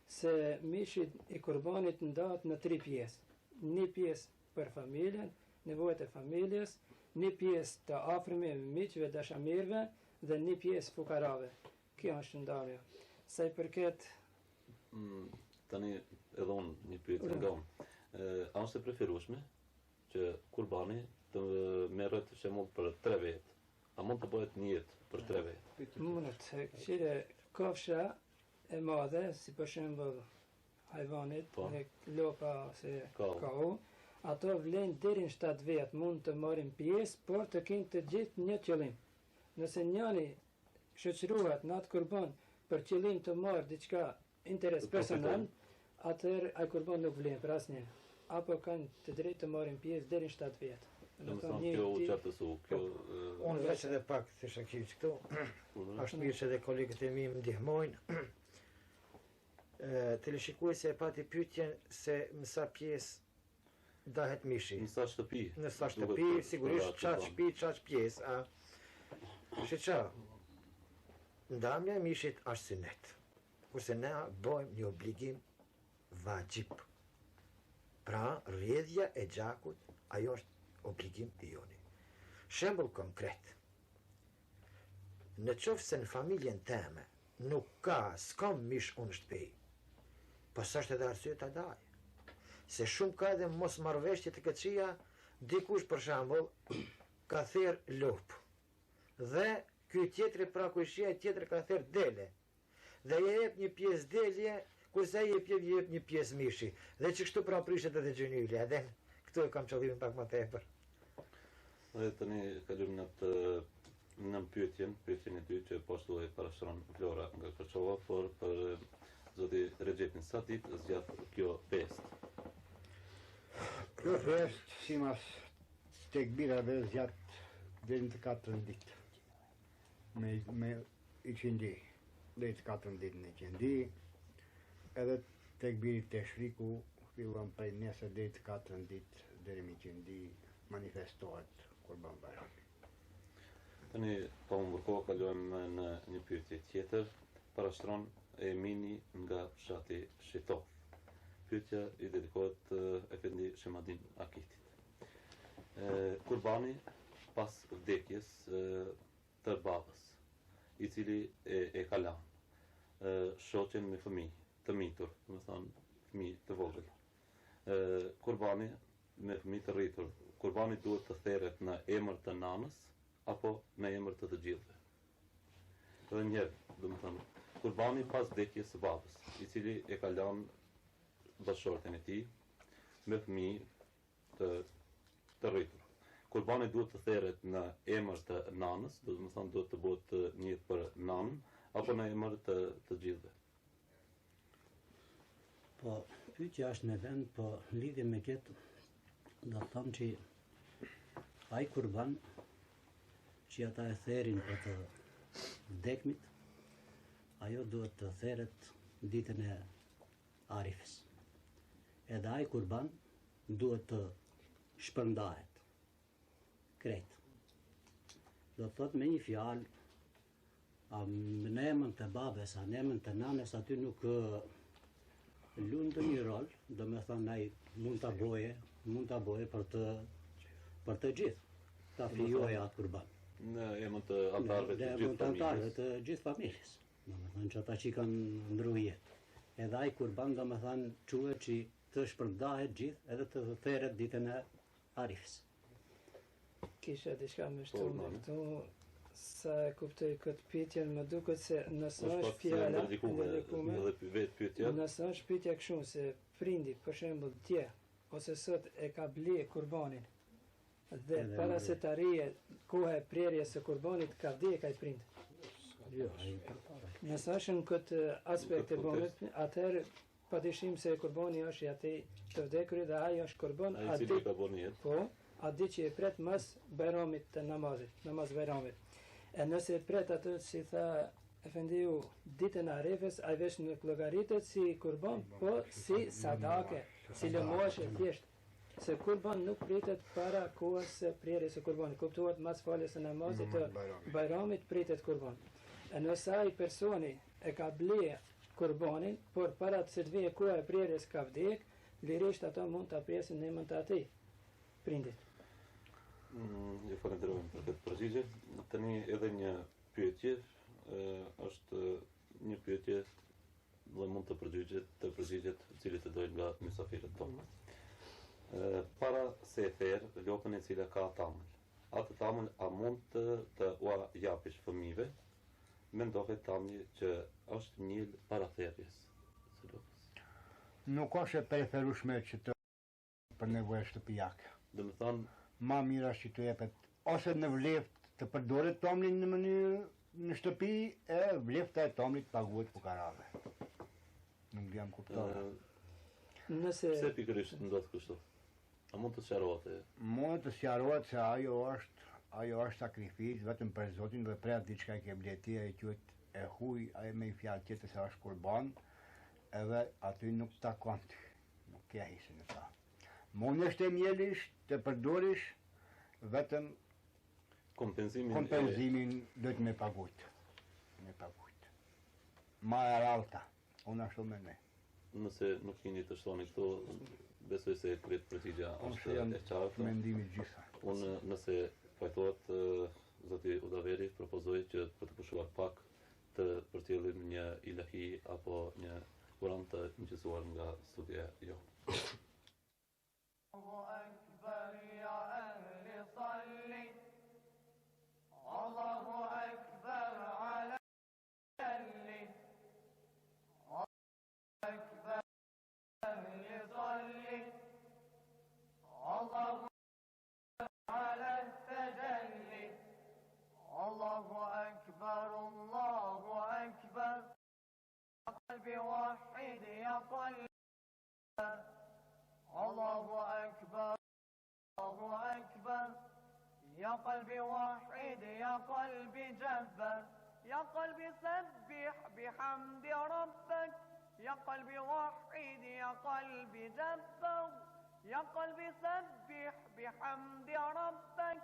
se mishi i qurbanit ndahet në 3 pjesë. Një pjesë për familjen, nevojat e familjes, një pjesë të afërmëve, miqve, dashamirëve dhe një pjesë fukarave. Kjo është ndarja. Sa i përket Tani edhe unë një pyetje nga unë. A është e preferueshme që kurbani të merret shembull për 3 vet? A mund të bëhet një jetë për 3 vet? mundet, qire kofsha e madhe, si për shembull hajvanit, Po. lopa ose Kau. kau, ato vlen deri në 7 vjet, mund të marrin pjesë, por të kenë të gjithë një qëllim. Nëse njëri shoqërohet në atë kurban për qëllim të marrë diçka interes Të personal, atëherë ai kurban nuk vlen për asnjë. Apo kanë të drejtë të marrin pjesë deri në 7 vjet. Domethënë kjo u qartësu, kjo Unë veç edhe pak të shakiq këtu, është mirë që edhe kolegët e mi më ndihmojnë. Teleshikuesi e pati pyetjen se në sa pjesë dahet mishi. në sa shtëpi. Në sa shtëpi, sigurisht qaç shtëpi, qaç pjesë, a? Shiqa, ndamja e mishit është sunet. Kurse ne bëjmë një obligim vajib. Pra, rrjedhja e gjakut, ajo është obligim i joni. Shembull konkret. Në qoftë se në familjen teme nuk s'kam mish unë shtëpi, pas është edhe arsye të daj. Se shumë ka edhe mos marrëveshje të këqija, dikush për shembull ka therr lop. Dhe ky tjetri pra kushia tjetër ka therr dele. Dhe i jep një pjesë delje, kurse ai jep një pjesë mishi. Dhe që kështu pra prishet edhe gjynylja. Dhe këtu e kam qëllimin pak më tepër. Dhe tani kalojmë në pyetjen e dytë që po ashtu e parashëron Flora nga Kërçova, por për zoti Recepin sa ditë zgjat kjo fest? Kjo fest, si mas tek birave zjat deri në 4 ditë. Me i qindi, deri të 4 ditë në qindi, edhe tek birit të shriku, fillon prej nesër deri të 4 ditë, deri me qindi, manifestohet Kurban Bayrami. Tani pa humbur kohë kalojmë në një pyetje tjetër, parashtron Emini nga fshati Shitov. Pyetja i dedikohet Efendi Shemadin Akitit. Kurbani pas vdekjes të babës, i cili e ka lanë shoqen me fëmijë të mitur, domethënë fëmijë të vogël. Kurbani me fëmijë të rritur, kurbani duhet të therret në emër të nanës apo në emër të gjithëve. Edhe një herë, domethënë, kurbani pas vdekjes së babës, i cili e ka lënë bashkëshorten e tij me fëmijë të rritur. Kurbani duhet të therret në emër të nanës, domethënë duhet të bëhet një për nanën apo në emër të gjithëve. Po, pyetja është në vend, po lidhje me këtë, do të them që ai kurban që ata e therin për të vdekmit, ajo duhet të therret ditën e Arifës. Edhe ai kurban duhet të shpërndahet krejt. Do të thot me një fjalë, a në emën të babes, a në emën të nanes, aty nuk lunë të një rol, do me thënë ai mund të boje për të gjithë, ta fijoj atë kurban. Në emër të antarëve të gjithë Të antarëve familjes. të gjithë familjes, do me thënë që ata që kanë ndru jetë. Edhe ai kurban do me thënë quhet që të shpërndahet gjithë edhe të therret ditën e Arifës. Kisha diçka më Po, shtuar nane. këtu, sa e kuptoj këtë pyetjen, më duket se nëse Është është pak fjala ndërlikume, ndërlikume, edhe vetë pyetja. nëse është pyetja kështu se prindi për shembull dje ose sot e ka ble kurbanin dhe Edhe para më se të arrije koha e prerjes së kurbanit ka vdek ai prind. Jo, ai përpara. Nëse është në këtë aspekt e Në këtë bonit, atëherë padyshim se kurbani është i atij të vdekurit dhe ai është kurban Ai atë cili ka bërë një jetë. po, atë ditë që e pret mas Bajramit të namazit, namaz Bajramit. E nëse e pret atë si tha Efendiu, ditën e Arefes, ai vesh nuk llogaritet si kurban, po si sadake, si lëmoshe thjesht. Se kurban nuk pritet para kohës së prerjes së kurbanit. Kuptohet mas faljes së namazit të Bajramit pritet kurban. E nëse ai personi e ka ble kurbanin, por para se të vijë koha e prerjes ka vdek, lirisht ato mund ta presin në emën të atij prindit. Ju falenderojmë për këtë përgjigje. Tani edhe një pyetje, është një pyetje dhe mund të përgjigjet cilit të dojnë nga mysafirët tonë. Para se e therë lokën e cila ka tamël. Atë tamël a mund të ua japish fëmijëve, mendohet tamëli që është njëll para therjes së lokës. Nuk është e preferueshme që të për nevojë shtëpiake. Dhe më thonë, Ma mirë është që të jepet ose në vleft të përdoret tamlin në mënyrë në shtëpi e vlefta e tamlit paguhet fukarave. Nuk jam kuptuar. Pse pikërisht ndodh kështu? A mund të sqarohet? Mund të sqarohet se ajo është sakrificë vetëm për Zotin dhe prea diçka e ke bleti e quhet e huj, ai me fjalë tjetër se është kurban, edhe aty nuk takon ty. Nuk ke hisin e ta. Mund është e mjelish të përdorish vetëm kompenzimin do të me pagut. Ma e ralta, unë ashtu me ne. Nëse nuk keni të shtoni këtu, besoj se kretë përgjigja është e qartë. Mendimi gjitha. Unë nëse fajtohet zoti Udaveri, propozoj që për të pushuar pak të përcjellim një ilahi apo një kuran të nëgjësuar nga studia jo. قلبي وحيد يا قلبي الله أكبر الله أكبر يا قلبي وحيد يا قلبي جبر يا قلبي سبح بحمد ربك يا قلبي وحيد يا قلبي جبر يا قلبي سبح بحمد ربك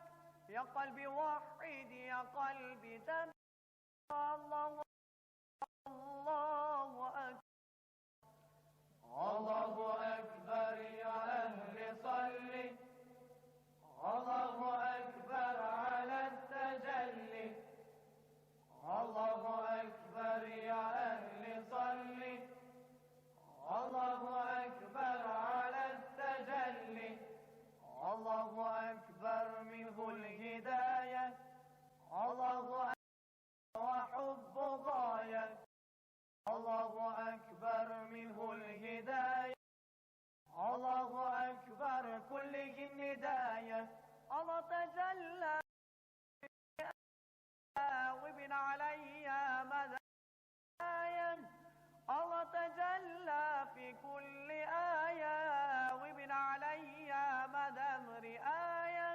يا قلبي وحيد يا قلبي جبر الله الله أكبر يا أهل صلي الله أكبر على التجلي الله أكبر يا أهل صلي الله أكبر على التجلي الله أكبر منه الهداية الله أكبر وحب غاية الله أكبر منه الهداية الله أكبر كله النداية الله تجلى وابن علي مدى الله تجلى في كل آية وابن علي مدى آية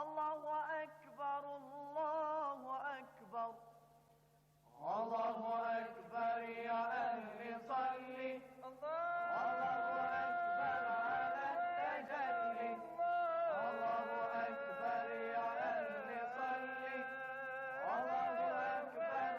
الله أكبر الله أكبر الله أكبر يا أهل صلي الله أكبر على التجلي الله أكبر يا أهل صلي الله أكبر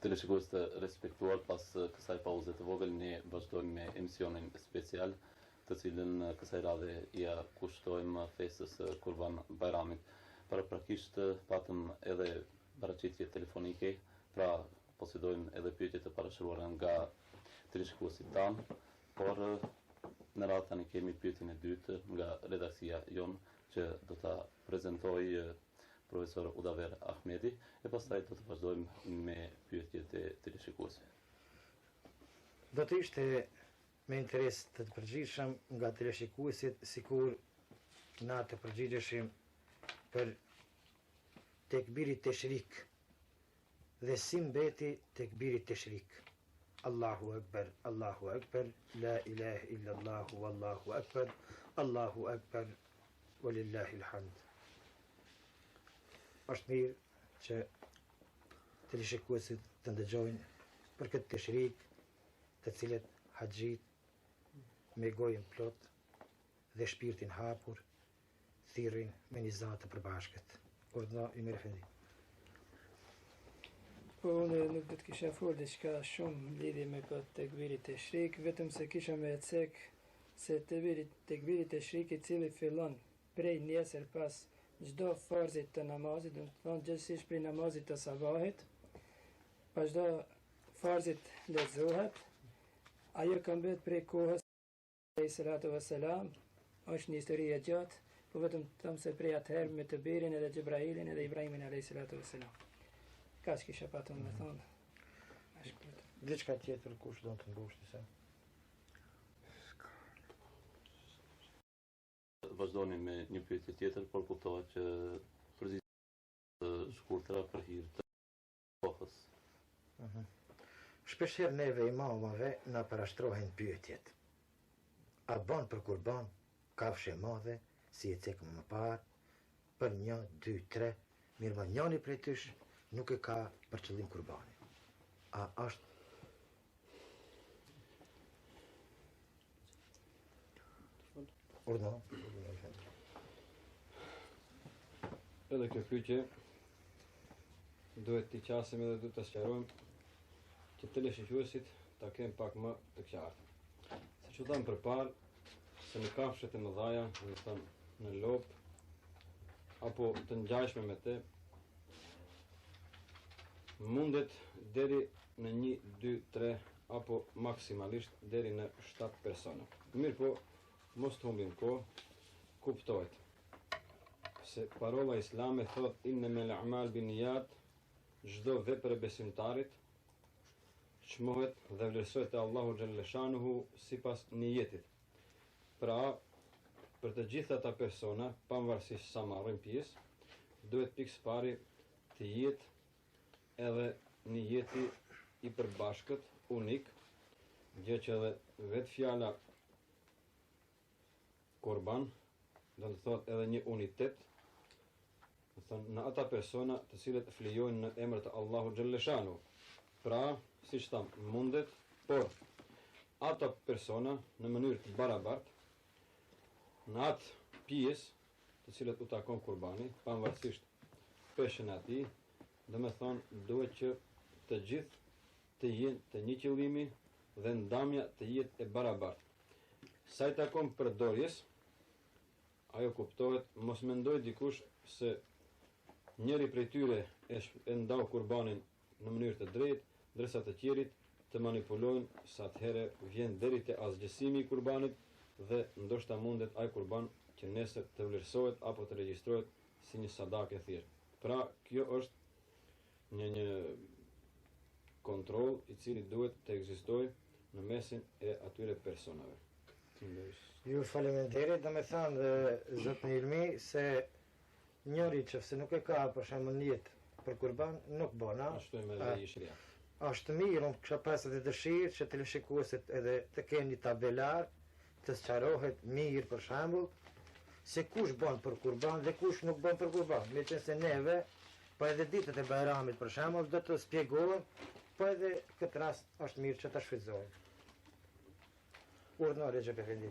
Teleshikues të respektuar, pas kësaj pauze të vogël ne vazhdojmë me emisionin special, të cilën kësaj radhe ja kushtojmë festës Kurban Bayramit. Paraprakisht patëm edhe paraqitje telefonike, pra posedojmë edhe pyetje të parashëruara nga teleshikuesit tanë, por në radhë tani kemi pyetjen e dytë nga redaksia jonë që do ta prezantoj profesor Udaver Ahmedi, e pastaj do të vazhdojmë me pyetjet e teleshikuesve. Do të ishte me interes të përgjithshëm nga teleshikuesit, sikur na të përgjigjeshim për tekbiri teshrik dhe si mbeti tekbiri teshrik. Allahu Akbar, la ilaha illa Allahu, Allahu Akbar, walillahi alhamd. Është mirë që teleshikuesit të ndëgjojnë për këtë teshrik, të cilët haxhit me gojën plot dhe shpirtin hapur thirrin me një zat të përbashkët. Urdhna i mirë efendi. Po unë nuk do të kisha folë diçka shumë në lidhje me këtë tekbiri teshrik, vetëm se kisha me cek se tekbiri teshrik i cili fillon prej nesër pas çdo farzit të namazit, do të thonë gjithsesi prej namazit të sabahit, pas çdo farzit lexohet, ajo ka mbet prej kohës alayhi salatu wassalam, është një histori e gjatë, po vetëm them se prej atëherë me të birin edhe Xhibrailin edhe Ibrahimin alayhi salatu wassalam. Kaq kisha patun me thonë. Diçka tjetër kush do të ngushti se? Vazhdoni me një pyetje tjetër, por kuptohet që përgjigjet të shkurtra për hir të kohës. Shpeshherë neve imamave na parashtrohen pyetjet. A bën për kurban kafshë e madhe, si e cekëm më parë, për 1, 2, 3, mirë më njëni prej tysh nuk e ka për qëllim kurbani. A është urdhno? Edhe kjo pyetje duhet t'i qasim edhe duhet t'a sqarojmë që teleshikuesit ta kenë pak më të qartë. Siç u tham përpara, se në kafshët e mëdhaja, do të thonë në lop apo të ngjashme me te, mundet deri në 1, 2, 3 apo maksimalisht deri në 7 persona. Mirë po, mos të humbim kohë, kuptohet se parola islame thot innamal a'mal binniyat, çdo vepër e besimtarit çmohet dhe vlerësohet te Allahu xhalla shanuhu sipas niyetit. Pra, për të gjitha ata persona, pavarësisht sa marrin pjesë, duhet pikë së pari të jetë edhe niyeti i përbashkët, unik, gjë që edhe vetë fjala kurban do të thotë edhe një unitet, do të thonë në ata persona të cilët flijojnë në emër të Allahu xhalleshanu. Pra, siç tham, mundet, por ata persona në mënyrë të barabartë në atë pjesë të cilët u takon kurbani, pavarësisht peshën e atij, do me thonë duhet që të gjithë të jenë të një qëllimi dhe ndamja të jetë e barabartë. Sa i takon përdorjes, ajo kuptohet, mos mendoj dikush se njëri prej tyre e ndau kurbanin në mënyrë të drejtë, ndërsa të tjerit të manipulojnë, sa atëherë vjen deri te asgjësimi i kurbanit dhe ndoshta mundet ai kurban që nesër të vlerësohet apo të regjistrohet si një sadake thjesht. Pra, kjo është një kontroll i cili duhet të ekzistojë në mesin e atyre personave. Ju faleminderit, do me thënë zotni Ilmi se njëri që se nuk e ka për shembull niyet për kurban nuk bën, Ashtu me dhe ishria. Është mirë, unë kisha pasur të dëshirë që teleshikuesit edhe të kenë një tabelar të sqarohet mirë për shembull se kush bën për kurban dhe kush nuk bën për kurban. Me qenë se neve, po edhe ditët e Bajramit për shembull do të shpjegohen, po edhe këtë rast është mirë që ta shfrytëzojmë. Urdhno Recep Efendi.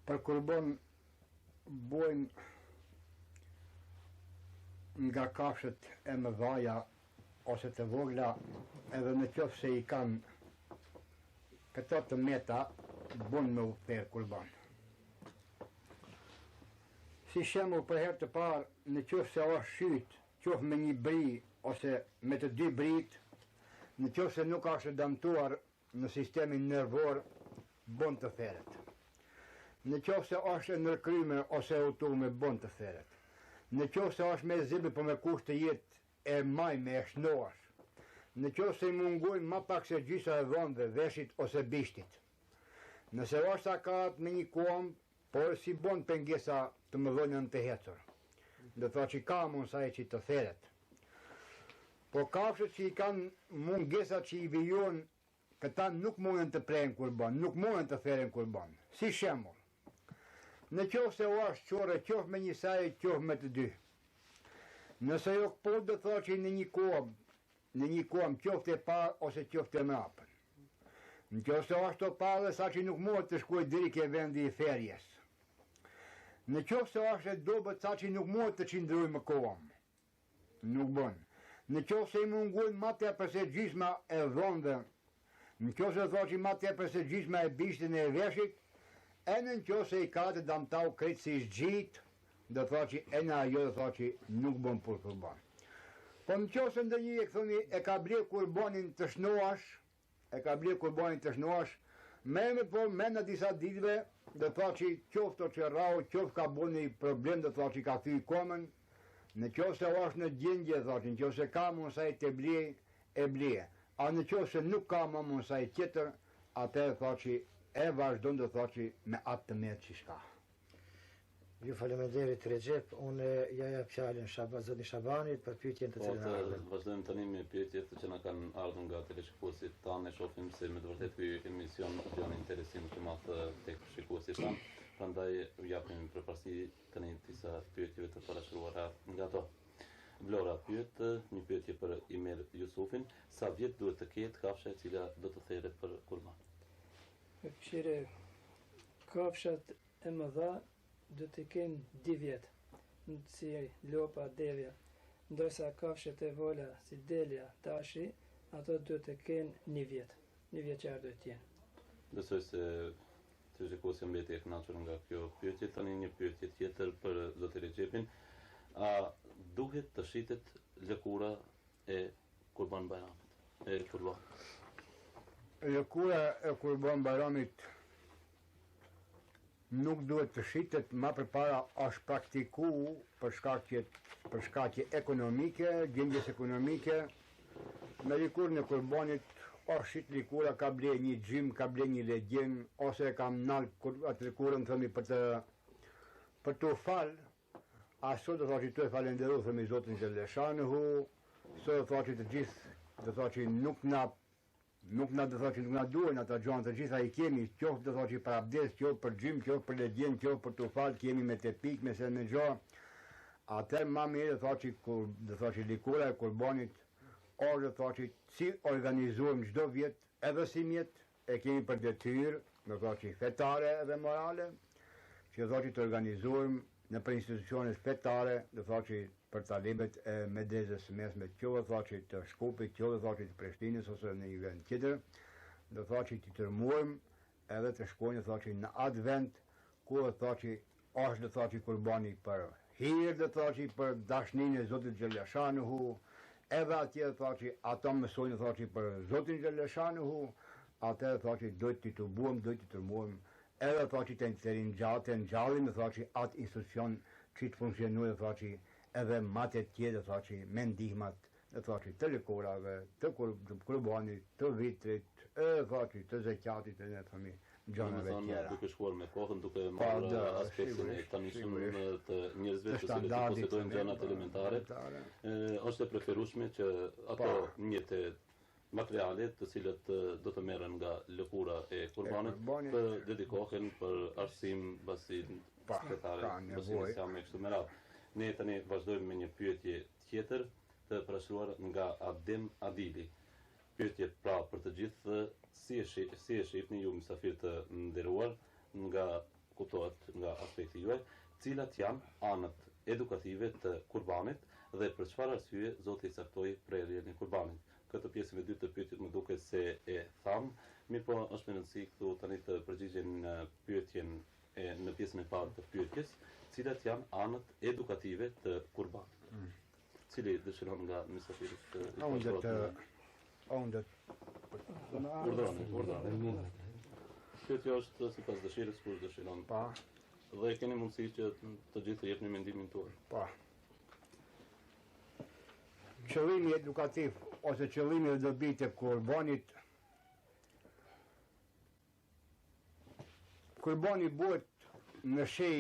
Për kurban bojnë nga kafshët e mëdhaja ose të vogla, edhe në qoftë se i kanë këto të meta, bën me u therë kurban. Si shembull për herë të parë, në qoftë se është shyt, qoftë me një bri ose me të dy brit, në qoftë se nuk është dëmtuar në sistemin nervor, bën të theret. Në qoftë se është ndërkryme ose utume, bën të theret. Në qoftë se është me zibi për me kusht të jetë e majme, e shnoash. Në qoftë se i mungojnë ma pak se gjysa e dhëmbëve, veshit ose bishtit. Nëse është akat me një kuam, por si bon pengesa të mëdhonjën të hecur. Do thotë që ka mund sa e që të theret. Po kafshët që i kanë mungesa që i vijon, këta nuk mundën të prejnë kurban, nuk mundën të theren kurban. Si shembull, në qoftë se është qore, qoftë me një saj, qoftë me të dy. Nëse jo këpo do thotë që në një kuam qoftë e parë ose qoftë e mrapën. Në qoftë se është të parë sa që nuk mund të shkoj deri ke vendi i ferjes. Në qoftë se është e dobët sa që nuk mund të qindruj më kuam. Nuk bën. Në qoftë se i mungojnë ma tepër se gjysma e dhëmbëve, në qoftë se thotë që ma tepër se gjysma e bishtin e veshit, e në qoftë se i ka të damtau krejtë si zgjit, do thotë që e në ajo do thotë që nuk bën për kurban. Po në qoftë se ndonjë e ka bler kurbanin të shnoash, me në disa ditëve, do thotë që qoftë që rrau, qoftë ka bën një problem, do thotë që ka thyj komën, në qoftë se është në gjendje, thotë, në qoftë se ka mundësaj të blej, e bleje. A në qoftë se nuk ka më mundësaj tjetër, atëherë thotë që e vazhdon, do thotë që me atë të metë që shka. Ju faleminderit Recep, unë ja jap fjalën zotit Shabanit për pyetjen të cilën ardhën. Vazhdojmë tani me pyetjet që na kanë ardhur nga teleshikuesit tanë, shohim se me të vërtetë ky emision bën interesim të madh tek shikuesit tanë. Prandaj u japim përparësi tani disa pyetjeve të parashtruara nga ato. Vlora pyet një pyetje për Imer Jusufin, sa vjet duhet të ketë kafsha e cila do të theret për kurban? Këshire, kafshat e mëdha do të kenë 2 vjet, në si lopa, devja, ndërsa kafshat e vola si delja, tashi, ato do të kenë 1 vjet, 1 vjeçar do të jenë. Besoj se të shikuesi mbeti e kënaqur nga kjo pyetje. Tani një pyetje tjetër për zotin Recepin. A duhet të shitet lëkura e Kurban Bayramit? Lëkura e Kurban Bayramit nuk duhet të shitet, ma përpara është praktiku për shkaqe ekonomike, gjendjes ekonomike. Me likurën e kurbanit është shit likura, ka ble një gjim, ka ble një legjen, ose kam nalë atë likurën thëmi për të falë. Aso do thotë që të e falenderu thëmi Zotin Gjellëshanuhu, so do thotë që të gjithë, do thotë që nuk na do thotë që nuk na duhen ata gjëra, të gjitha i kemi, qoftë do thotë që për abdes, qoftë për gjym, qoftë për legjen, qoftë për të falë, kemi me tepik, me se me gjë. Atëherë më mirë do thotë që likura e kurbanit është do thotë që si organizojmë çdo vjet, edhe si mjet, e kemi për detyrë, do thotë që fetare edhe morale, që do thotë që të organizojmë në për institucionet fetare, do thotë që për talibet e Medrezës mesme, që do thotë që të Shkupit, që do thotë që të Prishtinës ose në një vend tjetër, do thotë që të tërmuajmë edhe të shkojnë do thotë që në atë vend ku do thotë që është do thotë që kurbani për hir, do thotë që për dashninë e Zotit Gjellëshanuhu, edhe atje do thotë që ato mësojnë do thotë që për Zotin Gjellëshanuhu, atë do thotë që duhet të buëm, duhet të tërmuajmë, edhe do thotë që të ngjallim do thotë që atë institucion që të funksionojë do thotë që edhe matet tjetër, do thotë që me ndihmat, do thotë që të likurave, të kurbanit, të vitrit, do thotë që të zekatit e në thëmi gjanëve tjera. Duke shkuar me kohën, duke marrë aspektin e tanishëm të njerëzve të cilët posedojnë gjanat elementare, është e preferueshme që ato mjete materiale të cilët do të merren nga lëkura e kurbanit të dedikohen për arsim, basin, fetare, basin e me kështu me radhë. Ne tani vazhdojmë me një pyetje tjetër të parashtruar nga Adem Adili. Pyetje pra për të gjithë, si e shihni ju mysafir të nderuar, nga kuptohet nga aspekti juaj, cilat janë anët edukative të kurbanit dhe për çfarë arsye Zoti i caktoi prerjen e kurbanit. Këtë pjesën e dytë të pyetjes më duket se e tham, mirë po është me rëndësi këtu tani të përgjigjem në pyetjen në pjesën e parë të pyetjes, cilat janë anët edukative të kurbanit. Cili dëshiron nga mysafirët të urdhëroni. Pyetja është sipas dëshirës, kush dëshiron. Pa. Dhe keni mundësi që të gjithë të jepni mendimin tuaj. Pa. Qëllimi edukativ ose qëllimi dhe dobit e kurbanit, kurbani bëhet në shej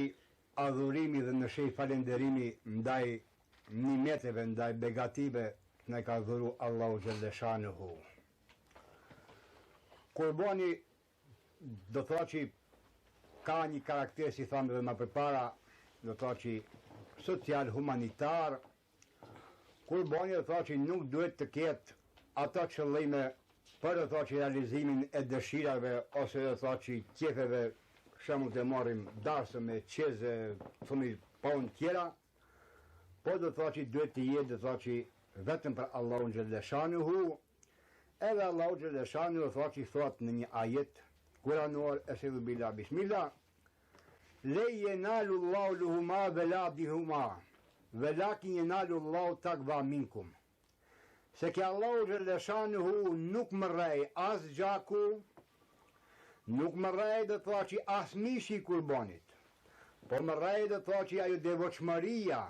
adhurimi dhe në shej falenderimi ndaj nimeteve, ndaj begative që ne ka dhuru Allahu Gjellëshanuhu. Kurbani do të thotë që ka një karakter, si thamë dhe më përpara, do të thotë që social, humanitar. Kurbani do të thotë që nuk duhet të ketë ato qëllime për do të thotë që realizimin e dëshirave ose do të thotë që qefeve, shembull të marrim darsë me qeze, thoni paun tjera, po do të thotë që duhet të jetë do të thotë që vetëm për Allahun Gjellëshanuhu, edhe Allahu Gjellëshanuhu do të thotë që thotë në një ajet kuranor, esedhu billah bismillah, le jenalu Allahu luhuma veladihuma, velakin jenalu Allahu takva minkum. Se ke Allahu Gjellëshanuhu nuk më rej as gjaku, nuk më rej dhe thua që as mishi i kurbanit, por më rej dhe thua që ajo devoqëmëria,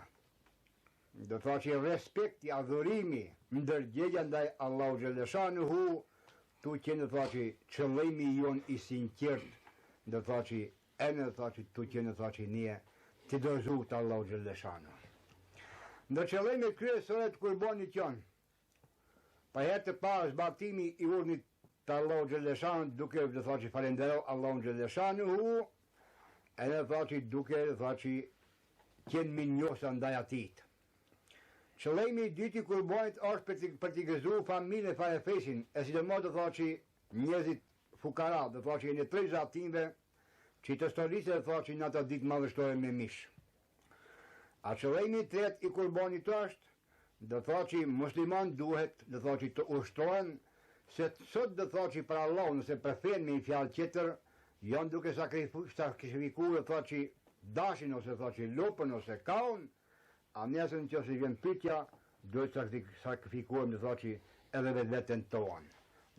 dhe thua që respekti, adhurimi, ndërgjegja ndaj Allahu Gjellëshanuhu, tu qenë dhe thua që qëllimi jon i sinqert, dhe thua që dhe thua që tu qenë dhe thua që nije të dozu të Allahu Gjellëshanuhu. Ndë qëllimi kryesore të kurbanit janë, pa herë të parë zbatimi i urdhnit të Allahu Gjellëshanuhu, duke dhe thua që falendero Allahu Gjellëshanuhu, edhe dhe thua që duke dhe thua që qenë minjosa ndaj atit. Qëllimi i dytë i kurbanit është për t'i gëzuar familjen e farefesin, e sidomos do thotë që njerëzit fukara, do thotë që janë tre zatimve që të storisë do thotë që në ato ditë madhështore me mish. A qëllimi i tretë i kurbanit është, do thotë që musliman duhet, do thotë që të ushtrohen, se sot do thotë që për Allah, nëse për fen me një fjalë tjetër, janë duke sakrifikuar, do thotë që dashin ose thotë që lopën ose kaun. A nesër që se vjen pyetja, duhet të sakrifikuar, do thotë që edhe vetën tonë.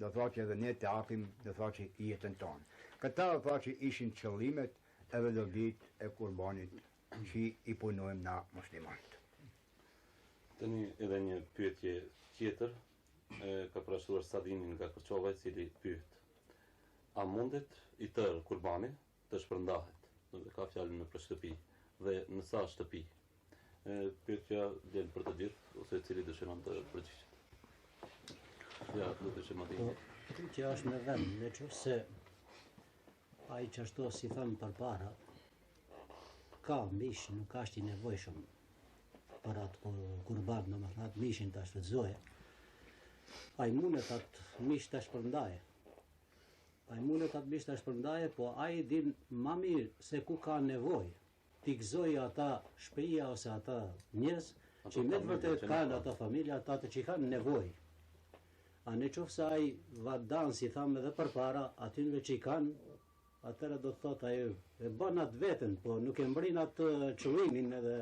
Do thotë që edhe ne të apim, do thotë që jetën tonë. Këta do thotë që ishin qëllimet edhe dobit e kurbanit që i punojmë na muslimanët. Tani edhe një pyetje tjetër, ka përshkruar Sadinin nga Kërçova, i cili pyet: a mundet i tërë kurbani të shpërndahet, dhe ka fjalën në për shtëpi, dhe në sa shtëpi? Pyetja del për të gjithë, ose cili dëshiron të përgjigjet. Ja, do të shema di. Pyetja është në vend, në qoftë se ai që ashtu si thëmë përpara, ka mish, nuk është i nevojshëm për atë kurban, në më thënë mishin të shfrytëzoje, ai mundet atë mish të shpërndaje. Po ai din ma mirë se ku ka nevojë. T'i gëzoj ata shpija ose ata njerëz që me të vërtet kanë ata familja, ata të që kanë nevojë. A në qoftë se ai vadan, si thamë edhe përpara, atyre që i kanë, atëra do të thotë ajo e bën atë veten, po nuk e mbrin atë qëllimin edhe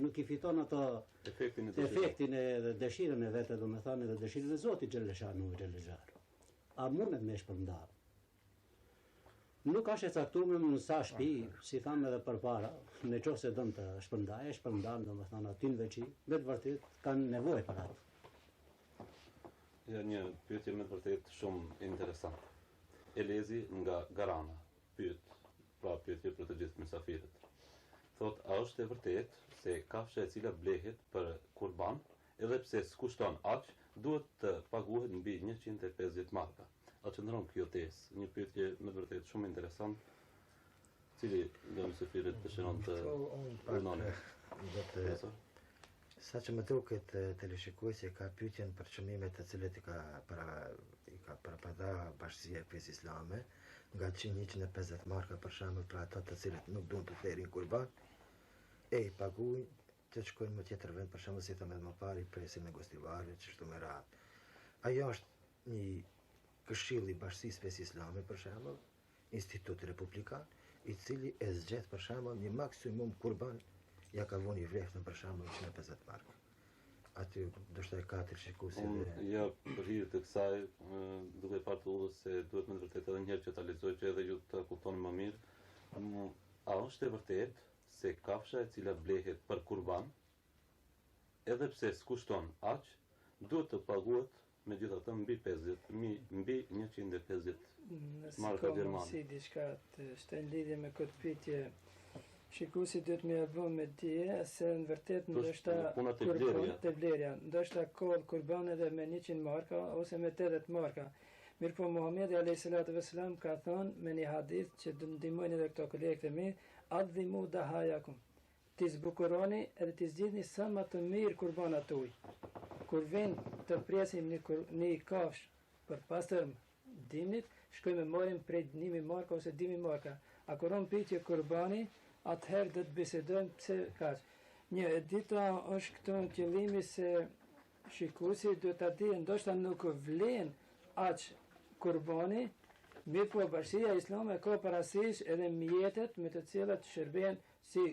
nuk i fiton atë efektin e dëshirën e vetë, domethënë edhe dëshirën e Zotit Gjellëshanuhu xhelal. A mundet me shpërndar? Nuk është e caktuar në sa shtëpi, si thamë edhe përpara, në qoftë se don të shpërndajë, shpërndan domethënë atyre që me të vërtet kanë nevojë për atë. Ja, një pyetje me të vërtet shumë interesante. Elezi nga Garana pyet, pra pyetje për të gjithë mysafirët. Thot, a është e vërtet se kafsha e cila blehet për kurban, edhe pse s'kushton aq, duhet të paguhet mbi 150 marka? A qëndron kjo tesë? Një pyetje me të vërtet shumë interesant, cili nga mysafirët dëshiron të urnoni? Sa që më duket teleshikuesi ka pyetjen për çmimet të cilet i ka përpada Bashkësia e Fesë Islame, nga 150 marka për shembull për ata të cilët nuk duan të thërin kurban, e i paguajnë të shkojnë më tjetër vend, për shembull si thëmë edhe më parë, presim në Gostivarit, çështu me radhë. Ajo është një këshill i Bashkisë Fesë Islame, për shembull, institut republikan, i cili e zgjedh për shembull një maksimum kurban, ja ka vënë i vleftën për shembull 150 marka. Aty do shta e 4 shikuesi dhe... Ja, për hir të kësaj, duke parë të udhës se duhet me të vërtet edhe njerë që ta lexoj që edhe ju të kuptoni më mirë, a është e vërtet se kafsha e cila blehet për kurban, edhe pse s'kushton aq, duhet të paguhet megjithatë mbi 150 marka gjermane. Si diçka të shtë në lidhje me këtë pyetje, shikuesi duhet me avë me dije se në vërtet ndoshta të vlerja, ndoshta kohë kurban edhe me 100 marka ose me 80 marka. Mirë po Muhamedi a.s. ka thonë me një hadith që do ndihmojnë edhe këto kolegët e mi, adhimu dahajakum. Ti zbukuroni edhe ti zgjidhni sa më të mirë kurbanat tuaj. Kur vjen të presim një kafsh për pastërm dimnit, shkojmë marrim prej 1000 marka ose 2000 marka. A kuron pyetje kurbani, atëherë do të bisedojmë pse kaq. Një e dita është këtu në qëllimi se shikuesi duhet ta di, ndoshta nuk vlen aq kurbani, mirë po Bashkia Islame ka parasysh edhe mjetet me të cilat shërben si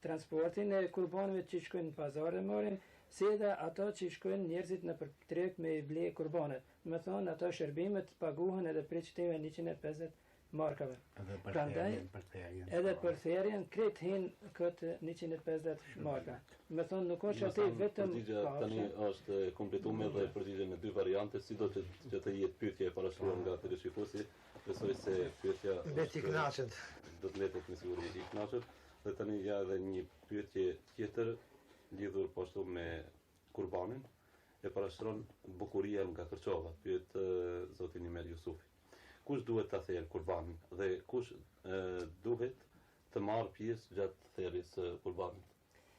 transportin e kurbanëve që shkojnë në pazar e marrin, si edhe ato që shkojnë njerëzit në për treg me i ble kurbanet. Me thonë, ato shërbimet paguhen edhe prej qëtime 150 markave. Edhe për therjen, kretë hin këtë 150 marka. Me thonë, nuk është ati vetëm... Përgjigja tani është kompletume dhe përgjigje në 2 variante, si do që të jetë pyetje e parashkruar nga të shikuesi, besoj se pyetja Beti kënaqet. Do të mbetet me siguri i kënaqet. Dhe tani ja edhe një pyetje tjetër lidhur po ashtu me kurbanin, e parashtron bukuria nga Kërçova, pyet zoti Nimer Jusufi. Kush duhet ta thërë kurbanin dhe kush duhet të marrë pjesë gjatë therrjes së kurbanit?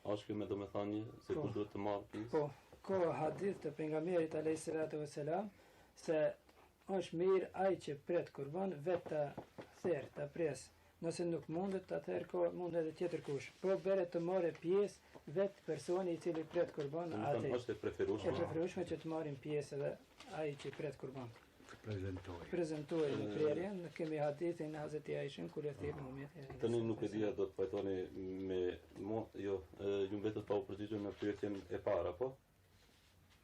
A është kjo me domethënie se kush duhet të marrë pjesë? Po, ka hadith të pejgamberit alayhis salatu wassalam se është mirë ai që pret kurban vetë ta therë, ta pres. Nëse nuk mundet, atëherë ka mund edhe tjetër kush. Po bëre të marrë pjesë vetë personi i cili pret kurban, atë është e preferueshme. Është preferueshme që të marrin pjesë edhe ai që pret kurban. Prezentoj në prerjen, kemi hadithin e Hazreti Aishën kur e thirr Muhamedi. Tani nuk e dia do të pajtoni me ju mbetet pa u përgjigjur në pyetjen e parë, po?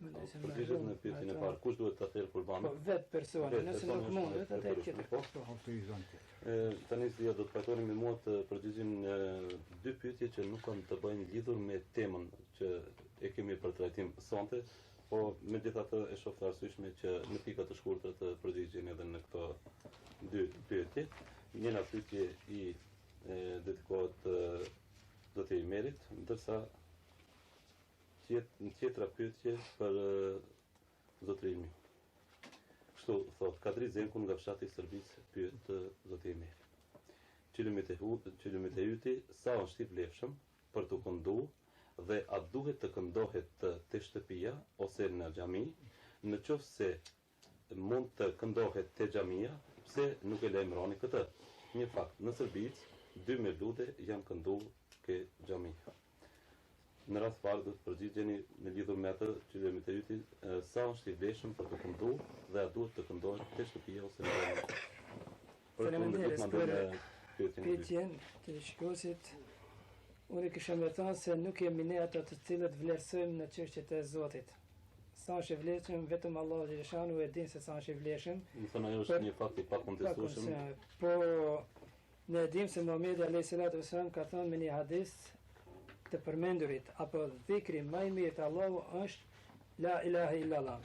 Përgjigjet në pyetjen e parë, kush duhet ta thërë kurbanin? Po vetë personi, nëse nuk mundet, atëherë tjetër. Tani do të pajtoni me mua të përgjigjim në 2 pyetje që nuk kanë të bëjnë lidhur me temën që e kemi për trajtim sonte, po megjithatë e shoh të arsyeshme që në pika të shkurtra të përgjigjen edhe në këto 2 pyetje. Njëra pyetje i dedikohet zoti Imerit, ndërsa tjetra pyetje për zotrin. Kështu thot Kadri Zenkun nga fshati i Serbisë pyet zoti Imer. Qyllimi të yti sa është i vlefshëm për të kënduar dhe a duhet të këndohet te shtëpia ose në xhami, në qoftë se mund të këndohet te xhamia, pse nuk e lajmëroni këtë? Një fakt, në Serbicë 2 melude janë kënduar ke xhamia. Në rast parë do të përgjigjeni në lidhur me atë qyllimi të yti sa është i vlefshëm për të kënduar dhe a duhet të këndohet te shtëpia ose në xhami. Faleminderit për pyetjen të shikosit. Unë kisha me thonë se nuk jemi ne ato të cilët vlerësojmë në çështjet e Zotit. Sa është i vlefshëm vetëm Allahu xhaleshanu e din se sa është i vlefshëm. Do thonë ajo është një fakt i pakontestueshëm. Po ne dim se Muhamedi alayhis salatu wasallam ka thënë me një hadith të përmendurit apo dhikri më i mirë të Allahu është la ilaha illallah.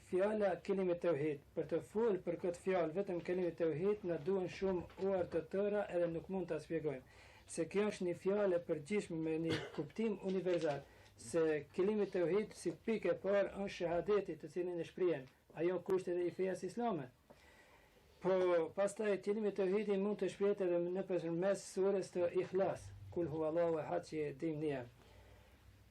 Fjala kelime tauhid, për të folur për këtë fjalë vetëm kelime tauhid na duhen shumë orë të tëra edhe nuk mund ta shpjegojmë. Se kjo është një fjalë e përgjithshme me një kuptim universal, se kelime tauhid si pikë e parë është shahadeti të cilin e shprihen, ajo kushtet e fesë islame. Po pastaj kelime tauhidi mund të shprehet edhe nëpërmes surës të Ikhlas, kul huwallahu ahad që dim ne.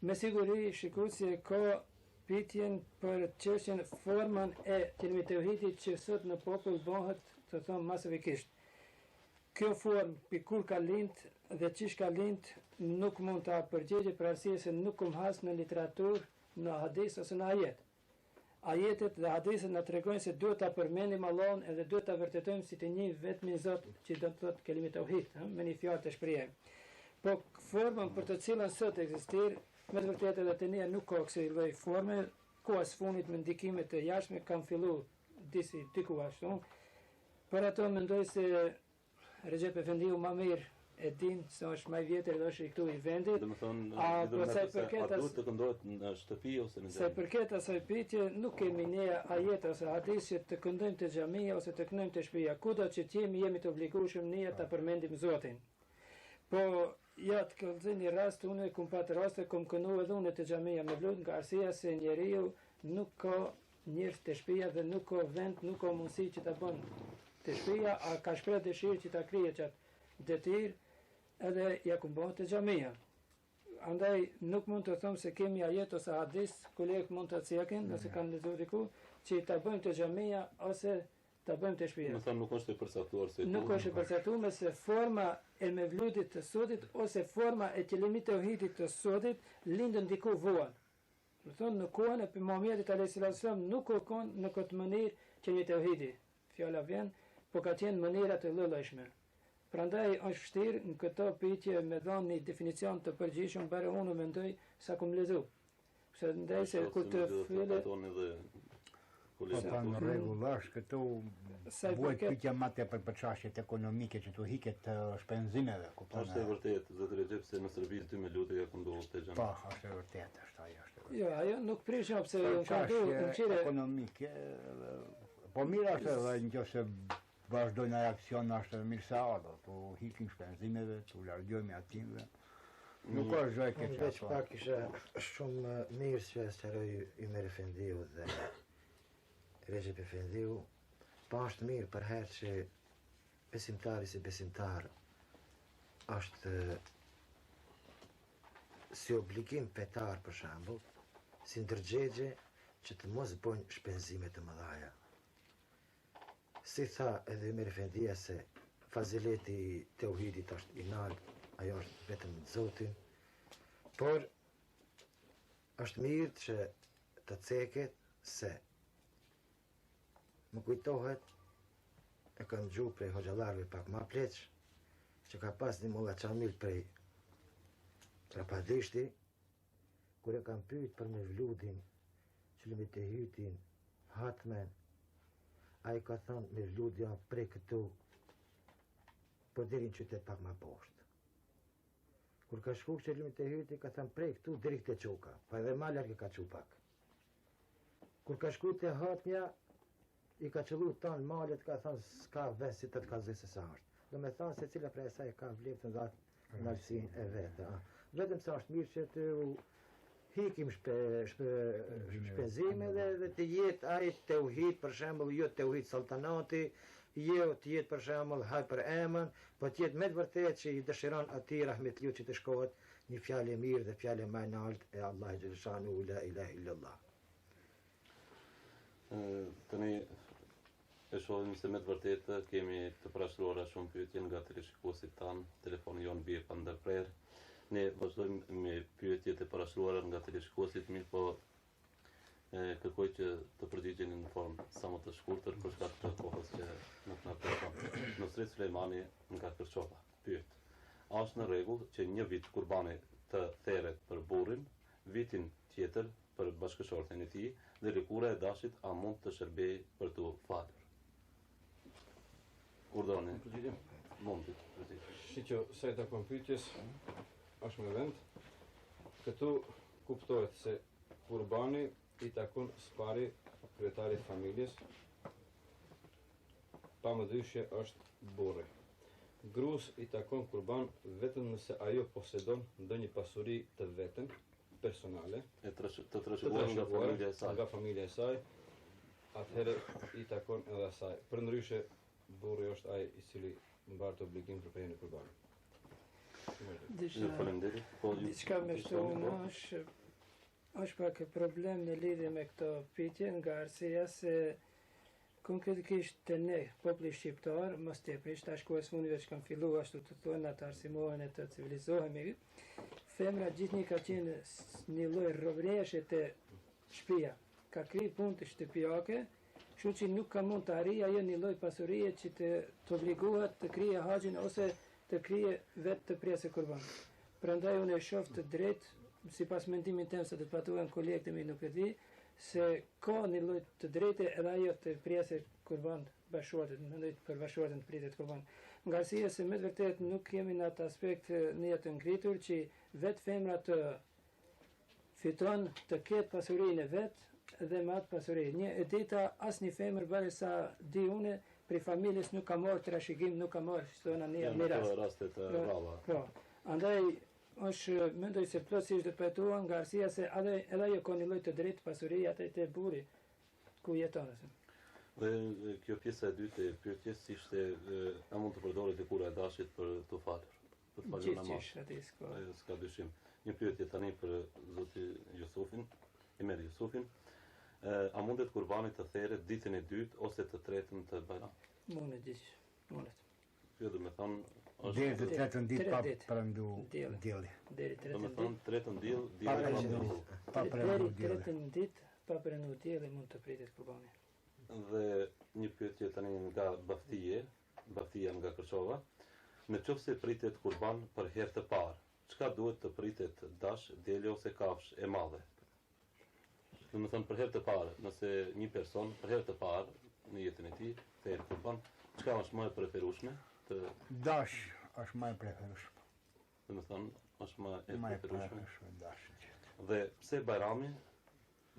Me siguri shikuesi ka pyetjen për çështjen formën e kelime tauhidit që sot në popull bëhet të thonë masafikisht. kjo formë për kur ka lind dhe qish ka lind nuk mund ta përgjigje për arsye se nuk kum has në literaturë, në hadis ose në ajet. Ajetet dhe hadiset na tregojnë se duhet ta përmendim Allahun edhe duhet ta vërtetojmë si të një vetmi Zot, që do të thotë kelimi tauhid, me një fjalë të shprehje. Po formën për të cilën sot ekziston, me të vërtetë edhe tani nuk ka kësaj lloj forme, kohës fundit me ndikime të jashtme kanë filluar diku ashtu. Për ato mendoj se Recep Efendiu më mirë e din se është më i vjetër dhe është i këtu i vendit. Dhe më thonë, a duhet të këndohet në shtëpi ose në Se xhami? përket asaj pyetje, nuk kemi ne ajet ose hadis që të këndojmë të xhamia ose të këndojmë të shtëpia. Kudo që jemi të obligueshëm ne ta përmendim Zotin. Po ja të kallëzoj një rast, unë kum pat raste kum këndu edhe unë të xhamia me lut nga arsyeja se njeriu nuk ka njerëz të shtëpia dhe nuk ka vend, nuk ka mundësi që ta bën të shtëpia, a ka shpreh dëshirë që ta krije çat detyrë edhe ja kumbohet të xhamia. Andaj nuk mund të them se kemi ajet ose hadis, kolegët mund të cekin, nëse kanë lexuar diku, që ta bëjmë të xhamia ose ta bëjmë të shtëpia. Më thonë nuk është e përcaktuar se Nuk është e përcaktuar se forma e mevludit të sotit ose forma e kelimit të uhidit të sotit lindën diku vuan. Do thonë në kohën e Muhamedit alayhis salam nuk kërkon në këtë mënyrë që një të uhidi. Fjala vjen, po ka qenë mënyra të lloj-llojshme. Prandaj është vështirë në këtë pyetje me dhënë një definicion të përgjithshëm, bare unë mendoj sa kum lexu. Se ndaj se kur të fillë Po ta në rregull është këtu vuajt pyetja më tepër për çështjet ekonomike që tu hiket shpenzimeve, kupton? Është e vërtetë, zot Recep, se në Serbi 2 minutë ka këndohet të xhami. Po, është e vërtetë, është ajo, është e vërtetë. Jo, ajo nuk prishim pse unë kam Çështje ekonomike, po mirë është edhe nëse vazhdojnë reakcion është mirë se ado, tu hikin shpenzimeve, tu largojmë atinve. Nuk është gjë e keqe. Veç pak isha shumë mirë që sqaroi Ymer Efendiu dhe Recep Efendiu, pa është mirë për herë që besimtari si besimtar është si obligim fetar për shembull, si ndërgjegje që të mos bëjnë shpenzime të mëdha. Si tha edhe Ymer Efendia se fazileti i tauhidit është i lartë, ajo është vetëm Zotin, por është mirë që të ceket se më kujtohet, e kam gjuhë prej hoxhallarëve pak ma pleq, që ka pas një mulla Çamil prej Trapadishti, kur e kam pyet për Mevludin, qëllimi të hytin, hatmen, a i ka thonë Mevludja prej këtu, për deri në qytet pak ma poshtë. Kur ka shku qëllimi të hytin, ka thonë prej këtu deri këtë qoka, pa edhe ma largë ka qu pak. Kur ka shku të hatmja, i ka qëllu tanë malet, ka thonë s'ka vend si të të kalzoj se sa është. Do me thonë se cila prej saj ka vlerë të nalësin e vetë. Vetëm sa është mirë që të hikim shpenzime dhe të jetë ai tauhid, për shembull, jo tauhid saltanati, jo të jetë për shembull haj për emën, po të jetë me të vërtetë që i dëshiron atij rahmetliu që të shkohet një fjalë e mirë dhe fjalë më e lartë e Allahut xhaleshanu la ilaha illallah. Tani e shohim se me të vërtetë kemi të parashtruara shumë pyetje nga teleshikuesit tanë, telefoni jonë bie pa ndërprerje. Ne vazhdojmë me pyetjet e parashtruara nga teleshikuesit, mirë po kërkoj që të përgjigjeni në formë sa më të shkurtër për shkak të kohës që nuk na përfshin. Nusret Sulejmani nga Kërçova pyet: a është në rregull që një vit kurbani të theret për burrin, vitin tjetër për bashkëshorten e tij dhe lëkura e dashit a mund të shërbej për t'u falur? Urdhoni. Mund të përgjigjem. Shiqo, sa i takon pyetjes, është me vend. Këtu kuptohet se kurbani i takon spari kryetarit familjes, pa më dyshje është burri. Grus i takon kurban vetëm nëse ajo posedon ndonjë pasuri të vetën, personale, të trashëguar nga familja e saj. Nga familja e saj, atëherë i takon edhe asaj. Përndryshe, burri është ai i cili mbartë obligim për penën e kurbanit. Faleminderit. Diçka me shtonë është pak problem në lidhje me këto pyetje, nga arsyeja se konkretikisht të ne, populli shqiptar, mos teprisht, tash kohës fundit që kanë filluar ashtu të thonë ata arsimohen e të civilizohemi, femra gjithnjë ka qenë një lloj robreshe të shtëpia, ka kri punë të shtëpiake, kështu që nuk ka mund të arrijë ajo një lloj pasurie që të obligohet të krije haxhin ose të krije vetë të presë kurban. Prandaj unë e shoh të drejtë, sipas mendimit tim se të patuan kolegët e mi nuk e di, se ka një lloj të drejtë edhe ajo të presë kurban bashkëtorët, mendoj për bashkëtorën të pritet kurban. Nga arsyeja se me të vërtet nuk kemi në atë aspekt një të ngritur që vetë femra të fiton të ketë pasurinë e vetë dhe me atë pasuri. Një e dita asnjë femër bare sa di une prej familjes nuk ka marrë trashëgim, nuk ka marrë shtona një miras. Në rastet e rralla. Po. Andaj është mendoj se plotësisht do të pajtohen nga arsyeja se edhe ajo ka një lloj të drejtë pasurie atë te burri ku jeton. Dhe kjo pjesa e dytë e pyetjes ishte a mund të përdoret lëkura e dashit për të falur. Për të falur namaz. Ajo s'ka dyshim. Një pyetje tani për zoti Jusufin, Imer Jusufin. A mundet kurbani të theret ditën e dytë ose të tretën të Bajram? Mundet. Kjo do me thonë Deri të tretën ditë pa prandu dielli. Deri do me thonë tretën diell, Pa dielli prandu dielli. Tretën ditë pa prandu dielli mund të pritet kurbani. Dhe një pyetje tani nga Baftia nga Kërçova. Në qoftë se pritet kurban për herë të parë, çka duhet të pritet dash, dele ose kafsh e madhe? Do të thonë për herë të parë, nëse një person për herë të parë në jetën e tij thërë kurban, çka është më e preferueshme të Dash është më e preferueshme. do të thonë është më e Më e preferueshme. preferueshme dash. Dhe pse Bajrami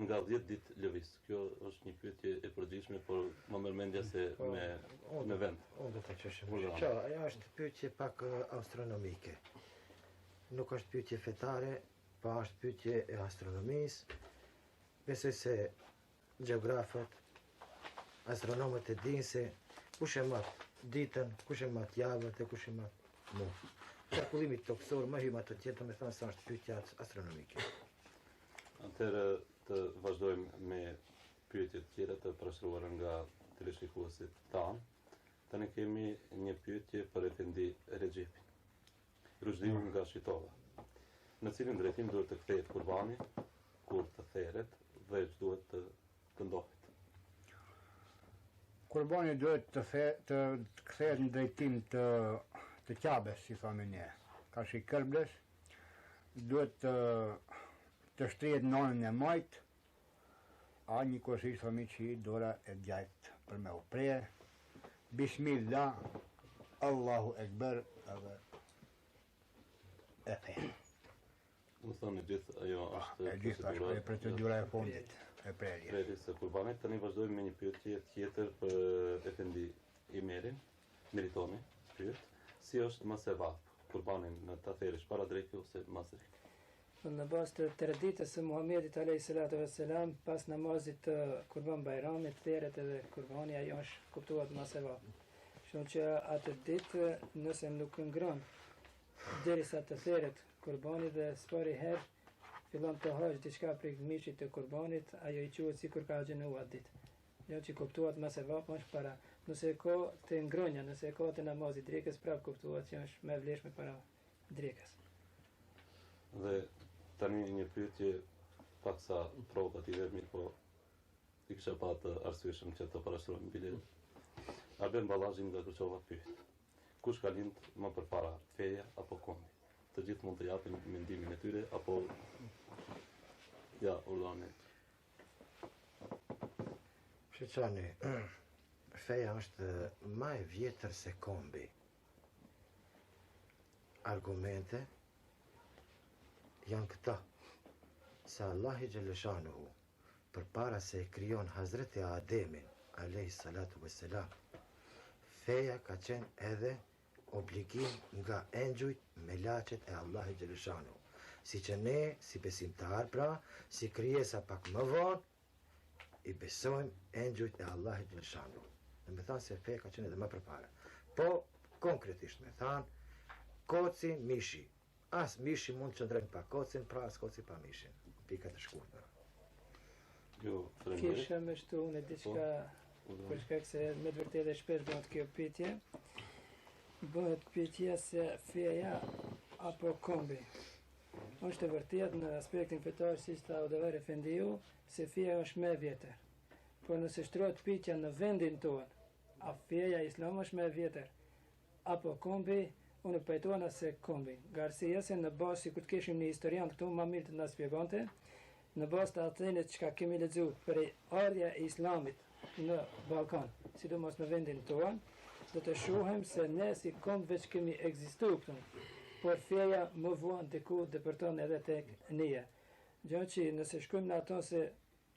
nga 10 ditë lëviz? Kjo është një pyetje e përgjithshme, por më merr mendja se me vend. Unë do të qeshëm. Urdhëron. Qa, ajo është pyetje pak astronomike. Nuk është pyetje fetare, pa është pyetje e astronomisë. Besoj se gjeografët, astronomët e dinë se kush e mat ditën, kush e mat javën dhe kush e mat muajin. Kalkulimi toksor më hym ato tjetër, me thënë se është pyetje astronomike. Atëherë të vazhdojmë me pyetjet tjera të parashtruara nga teleshikuesit tanë. Tani kemi një pyetje për Efendi Rexhepin. Ruzdiu nga Shqitova. Në cilin drejtim duhet të kthehet kurbani kur të theret dhe ç'duhet të ndohet? Kurbani duhet të kthehet në drejtim të Qabes, si thonë ne. Ka shi Kërbes, duhet të shtrihet në anën e majt, a një kosisht thomi që dora e djajt për me u prerë, Bismillah, Allahu Ekber, edhe e thejnë. Më thonë gjithë ajo është E gjithë është e procedura e fundit e prerjes. prerjes së kurbanit. Tani vazhdojmë me një pyetje tjetër për Efendi Imerin, Meritoni, pyet, si është më sevap kurbanin në ta therrësh para drekë ose mas drekë? Në bazë të traditës së Muhamedit alayhi salatu vesselam, pas namazit të Kurban Bajramit theret edhe kurbani, ajo është kuptuar më sevap. Kështu që atë ditë nëse nuk ngron derisa të theret kurbani dhe s'pari herë fillon të hajë diçka prej mishit të kurbanit, ajo i quhet sikur ka xhenu atë ditë. Jo që kuptuat më sevap është para. Nëse ka të ngrënia, nëse ka të namazit drekës, prap kuptuat që është më e vlefshme para drekës. Dhe tani një pyetje paksa provokative, mirë po i kisha pa të arsyeshëm që të parashtrojmë bilet. Arben Ballazhi nga Kërçova pyet. Kush ka lind më përpara, feja apo komi? Të gjithë mund të japin mendimin e tyre apo ja, urdhani. Shqeqani, feja është ma e vjetër se kombi. Argumente janë këta, se Allahi Gjeleshanuhu, për para se e kryon Hazreti Ademin, alayhi salatu vesselam, feja ka qenë edhe obligim nga engjujt me laqet e Allahi Gjeleshanuhu. Si që ne, si besimtar pra, si krijesa pak më vonë, i besojmë engjujt e Allahi Gjeleshanuhu. Dhe me thanë se feja ka qenë edhe më përpara. Po, konkretisht me thanë, koci, mishi. As mishi mund të qëndrojnë pa kocin, pra as koci pa mishin. Pika të shkurtër. Jo, faleminderit. Kisha me shtu unë diçka për shkak se me të vërtetë shpesh bëhet kjo pyetje. Bëhet pyetja se feja apo kombi. Është e vërtetë në aspektin fetar siç tha Odever Efendiu se feja është më e vjetër. Por nëse shtrohet pyetja në vendin tonë, a feja islam është më e vjetër apo kombi, unë pajtona se kombi. Garcia se në bazë si kur të keshim një historian këtu më mirë të na shpjegonte, në bazë të atenit që ka kemi lexuar për ardhja e islamit në Ballkan, sidomos në vendin tonë, do të shohim se ne si komb veç kemi ekzistuar këtu, por feja më vonë diku depërton edhe teknia. Gjë që nëse shkojmë në ato se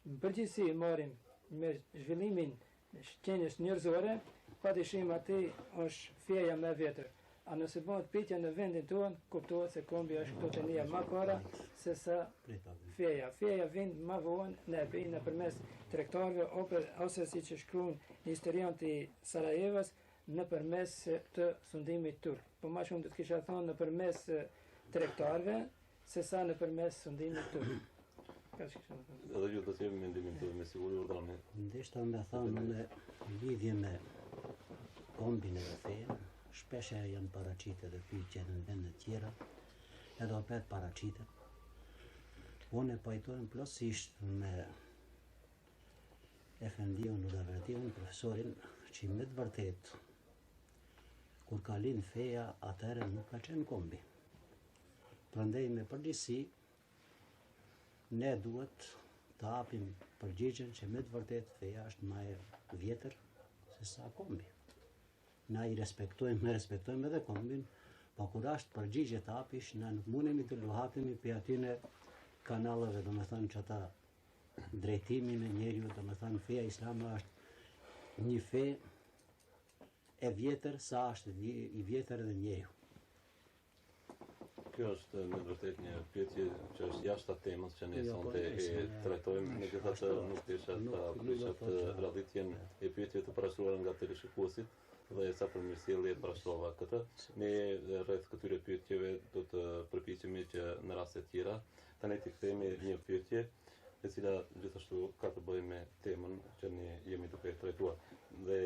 në përgjithësi marrim me zhvillimin e shtjenjës njerëzore, padyshim aty është feja më e vjetër. A nëse bëhet pyetja në vendin tonë, kuptohet se kombi është këto të nia më para se sa feja. Feja vjen më vonë në bëjnë nëpërmes tregtarëve ose siç e shkruan historianët e Sarajevës nëpërmes të sundimit turk. Po më shumë do të kisha thënë nëpërmes tregtarëve se sa nëpërmes sundimit turk. Edhe ju do të jemi mendimin tuaj me siguri urdhëroni. Ndeshta me thonë në lidhje me kombin e fejën, shpesh janë paraqitet edhe pyetje në vende të tjera, edhe opet paraqitet. Unë e pajtojmë plotësisht me Efendiun Udavertiun, profesorin, që me të vërtet, kur ka lind feja, atëherë nuk ka qenë kombi. Prandaj me përgjithësi, ne duhet të hapim përgjigjen që me të vërtet feja është më e vjetër se sa kombi. Na i respektojmë edhe kombin, po kur është përgjigje të hapish, na nuk mundemi të luhapemi për atyne kanaleve, do me thënë që ata drejtimin e njeriu, do me thënë feja islame është një fe e vjetër sa është i vjetër edhe njeriu. Kjo është me vërtet një pyetje që është jashtë temës që ne sonte e trajtojmë, megjithatë nuk desha ta prishat radhitjen e pyetjeve të parashtruara nga teleshikuesit dhe sa për mirësjellje parashtrova këtë. Ne rreth këtyre pyetjeve do të përpiqemi që në raste të tjera tani të kthehemi një pyetje e cila gjithashtu ka të bëjë me temën që ne jemi duke trajtuar. Dhe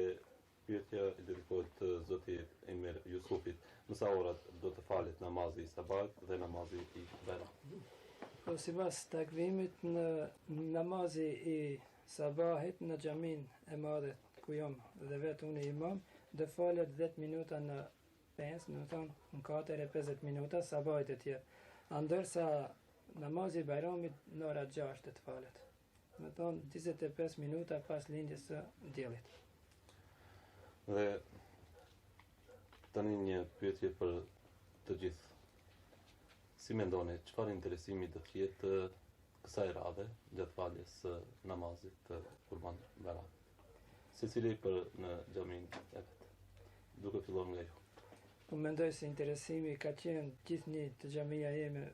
pyetja i dedikohet zotit Emir Jusufit. Në sa orat do të falet namazi i sabahit dhe namazi i bayramit? Po sipas takvimit në namazi i sabahit në xhamin e madhe ku jam dhe vetë unë imam, do falet 10 minuta në 5, do të thonë në 4:50 minuta sabahit e tjerë. Ndërsa namazi i bayramit në ora 6 të falet. Do të thonë 25 minuta pas lindjes së diellit. Dhe tani një pyetje për të gjithë. Si mendoni, çfarë interesimi do të jetë kësaj radhe gjatë faljes së namazit të Kurban Bayramit? Secili për në xhamin e vet. Duke filluar nga ju. Po mendoj se interesimi ka qenë gjithnjë të xhamia jeme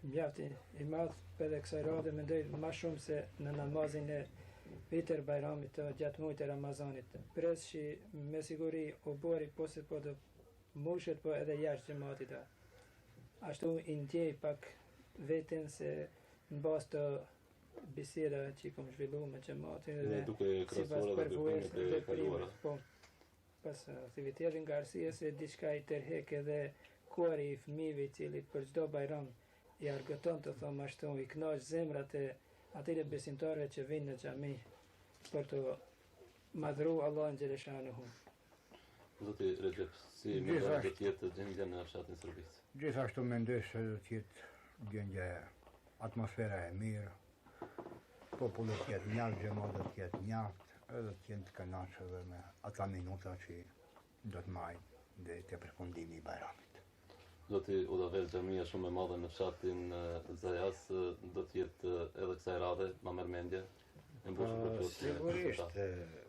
mjaft i madh, edhe kësaj radhe mendoj më shumë se në namazin e Vitër Bayramit të gjatë muajit të Ramazanit. Pres që me siguri o bori po se po të mushet po edhe jashtë xhamatit. Ashtu i ndjej pak veten se në bazë të bisedave që kom zhvilluar me xhamatin dhe duke krahasuar edhe veprimet e kaluara. Po pas aktivitetin nga arsye se diçka i tërhek edhe kuari i fëmijëve i cili për çdo Bayram i argëton të them ashtu i kënaq zemrat e atyre besimtarëve që vinë në xhami për të madhruar Allahun xhaleshanuhu. Zoti Recep, si mendon se të jetë gjendja në fshatin Serbisë? Gjithashtu mendoj se do të jetë gjendja, atmosfera e mirë, populli të jetë mjaft, xhamatit të jetë mjaft, edhe të jenë të kënaqur edhe me ata minuta që do të marrin deri te përfundimi i Bayramit. Zoti Udaver, xhamia shumë e madhe në fshatin Zajas do të jetë edhe kësaj radhe më merr mendje. Sigurisht,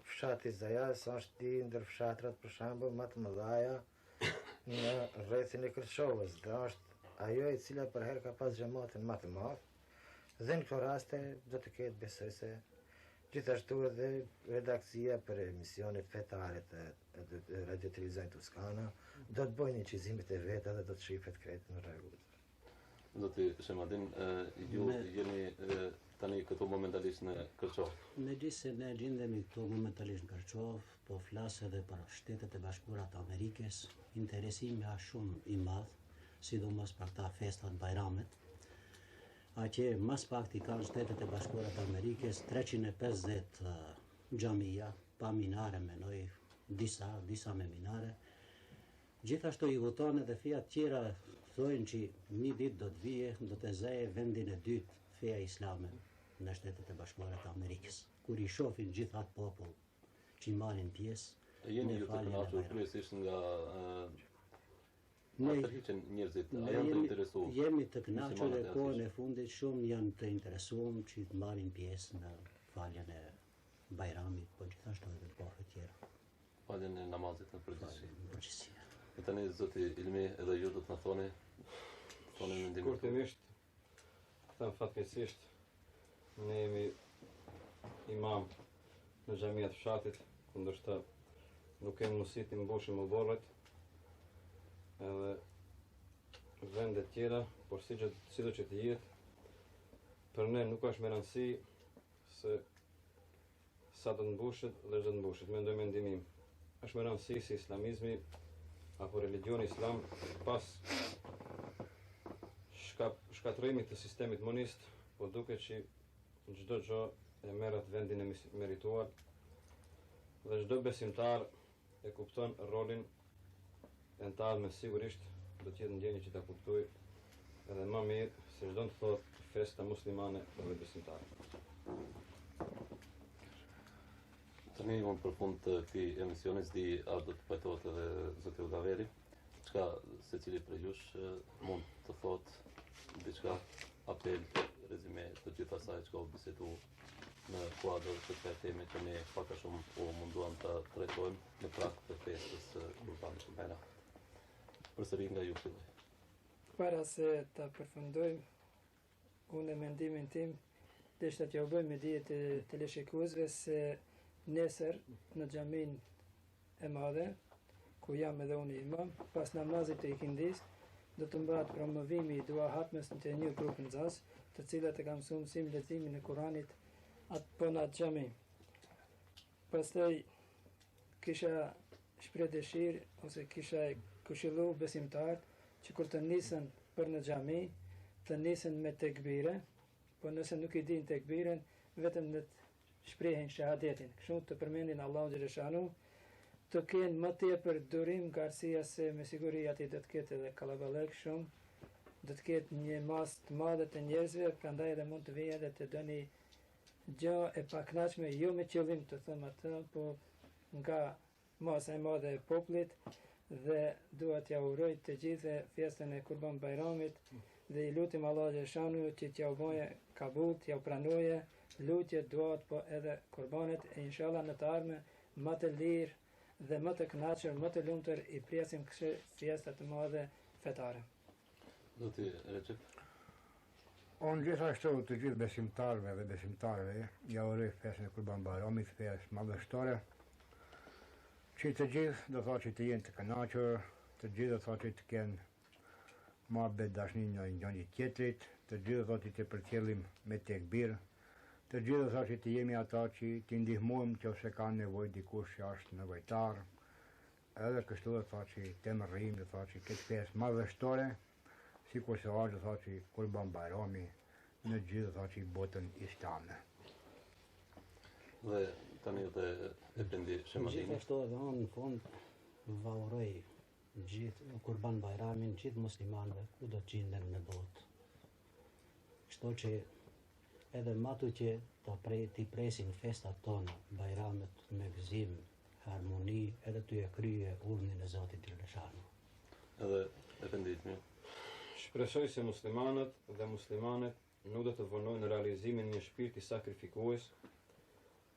fshati Zajas është një ndër fshatrat për shembull më të mëdha në rrethin e Kërçovës, dhe është ajo e cila për herë ka pas xhamatin më të madh. Dhe në këto raste do të ketë, besoj se gjithashtu edhe redaksia për emisionet fetare të Radio Televizionit Tuskana do të bëjnë incizimit e veta dhe do të shifet krejt në rregull. Zoti Shemadin, ju jeni tani këtu momentalisht në Kërçov. Me gjithë se ne gjendemi këtu momentalisht në Kërçov, po flasë edhe për Shtetet e Bashkuara të Amerikës, interesimi është shumë i madh, sidomos për këta festat Bajramit. Aqe mas pakti kanë Shtetet e Bashkuara të Amerikës 350 xhamia, pa minare menoj, disa me minare. Gjithashtu i voton edhe feja tjera thojnë që një ditë do të vije, do të zeje vendin e dytë feja islame në Shtetet e Bashkuara të Amerikës. Kur i shohin gjithë atë popull që i marrin pjesë, Jeni ju të kënaqur kryesisht nga që njerëzit, a janë të interesuar? Jemi të kënaqur e kohën e fundit shumë janë të interesuar që të marrin pjesë në faljen e Bajramit, po gjithashtu edhe kohë tjera. Faljen e namazit në përgjithësi. E tani zoti Ilmi edhe ju do të na thoni mendimin. Kurtimisht, them fatkeqësisht, ne jemi imam në xhamia të fshatit, ku ndoshta nuk kemi mundësi të mbushim uborret, edhe vendet tjera, por sido që të jetë, për ne nuk është me rëndësi se sa do të mbushet dhe çdo të mbushet, mendoj mendimin. Është me rëndësi si islamizmi apo religioni islam pas shkatërimit të sistemit monist, po duket që çdo gjë e merret vendin e merituar dhe çdo besimtar e kupton rolin e ndalme sigurisht do të jetë ndjenjë që ta kuptoj edhe më mirë se çdo të thotë festa muslimane dhe besimtare. Tani unë për fund të këtij emisioni s'di a do të pajtohet edhe zoti Udaveri, çka secili prej jush mund të thotë diçka, apel, rezime të gjithë asaj që u bisedu në kuadër të kësaj teme që ne pak a shumë u munduam ta trajtojmë në prag të festës Kurbanit të Bayramit. Përsëri nga ju filloj. Para se ta përfundojmë, unë mendimin tim deshta t'ja u bëj me dije të teleshikuesve se nesër në xhamin e madhe, ku jam edhe unë imam, pas namazit të ikindis, do të mbahet promovimi i dua hatmes të një grup nxas, të cilat e kam mësuar mësim leximin e Kuranit atë po në atë xhami. Pastaj kisha shpreh dëshirë ose kisha këshillu besimtarët që kur të nisen për në xhami, të nisen me tekbire, po nëse nuk i din tekbiren, vetëm në shprehin shahadetin, kështu të përmendin Allahun xhaleshanu, të kenë më tepër durim garësia se me siguri ati do të ketë edhe kalabalek shumë, do të ketë një masë të madhe të njerëzve, prandaj edhe mund të vijë edhe të dëni gjë e pakënaqshme, jo me qëllim të them atë, po nga masa e madhe e popullit dhe dua t'ja uroj të gjithë festën e Kurban Bayramit dhe i lutim Allahu xhaleshanu që t'ja u bëjë kabul, t'ja u pranoje lutjet, duat, po edhe kurbanet e inshallah në të ardhme më të lirë dhe më të kënaqur, më të lumtur i presim kësaj fiesta të madhe fetare. Zoti Recep. Unë gjithashtu të gjithë besimtarëve dhe besimtarëve ja uroj festën e Kurban Bayramit, festë madhështore, që të gjithë do thotë që të jenë të kënaqur, të gjithë do thotë që të kenë mohabet dashni njëri tjetrit, të gjithë do thotë që të përcjellim me tekbir, të gjithë do thotë që të jemi ata që t'i ndihmojmë nëse ka nevojë dikush që është nevojtar, edhe kështu do thotë që të mërrim, do thotë që këtë festë madhështore, sikur se është do thotë që Kurban Bayrami në gjithë do thotë që botën islame. Dhe tani edhe Efendi Shemadini. Gjithashtu edhe unë në fund va uroj gjithë Kurban Bayramin, gjithë muslimanëve ku do të gjenden në botë. Kështu që edhe matu që t'i presin festat tona, Bayramet me gëzim, harmoni, edhe t'u e kryje urdhnin e Zotit Xhaleshanu. Edhe Efendit mi. Shpresoj se muslimanët dhe muslimanet nuk do të vonojnë në realizimin një shpirti sakrifikues,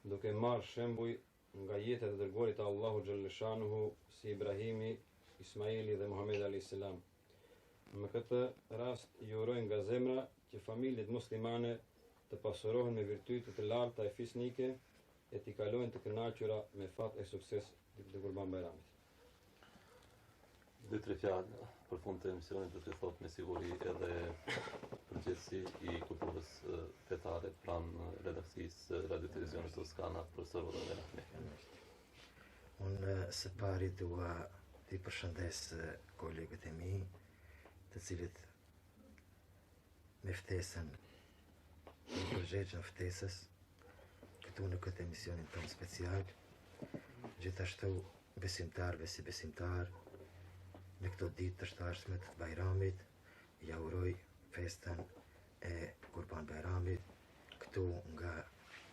duke marrë shembuj nga jeta e dërguarit të Allahu Xhaleshanuhu si Ibrahimi, Ismaili dhe Muhamedi alayhis salam. Në këtë rast ju uroj nga zemra që familjet muslimane të pasurohen me virtyte të larta e fisnike e t'i kalojnë të kënaqura me fat e sukses të Kurban Bayramit. 2-3 fjalë për fund të emisionit do të thot me siguri edhe përgjithësi i kulturës fetare pranë redaksisë Radio Televizionit Toskana, profesor Vladimir Ahmeti. Unë së pari dua t'i përshëndes kolegët e mi, të cilët me ftesën, me përgjegjën ftesës, këtu në këtë emisionin tonë special, gjithashtu besimtarve si besimtar, në këto ditë të shtatshme të Bajramit, ja uroj festën e Kurban Bajramit, këtu nga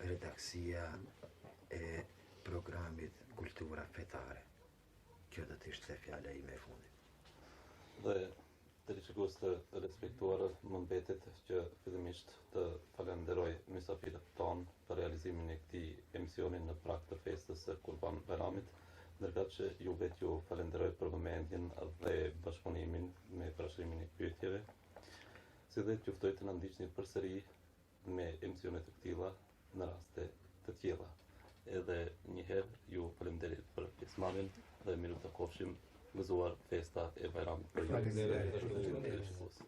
redaksia e programit Kultura Fetare. Kjo do të ishte fjala ime e fundit. Dhe të shikues të respektuar, më mbetet që fillimisht të falenderoj mysafirët tonë për realizimin e këtij emisioni në prag të festës së Kurban Bajramit, ndërkaq që ju vetë ju falenderoj për vëmendjen dhe bashkëpunimin me parashtrimin e pyetjeve, si dhe t'ju ftoj të na ndiqni përsëri me emisione të këtilla në raste të tjera. Edhe një herë ju falenderoj për pjesëmarrjen dhe miru të kofshim gëzuar festa e Bajramit për ju. Faleminderit.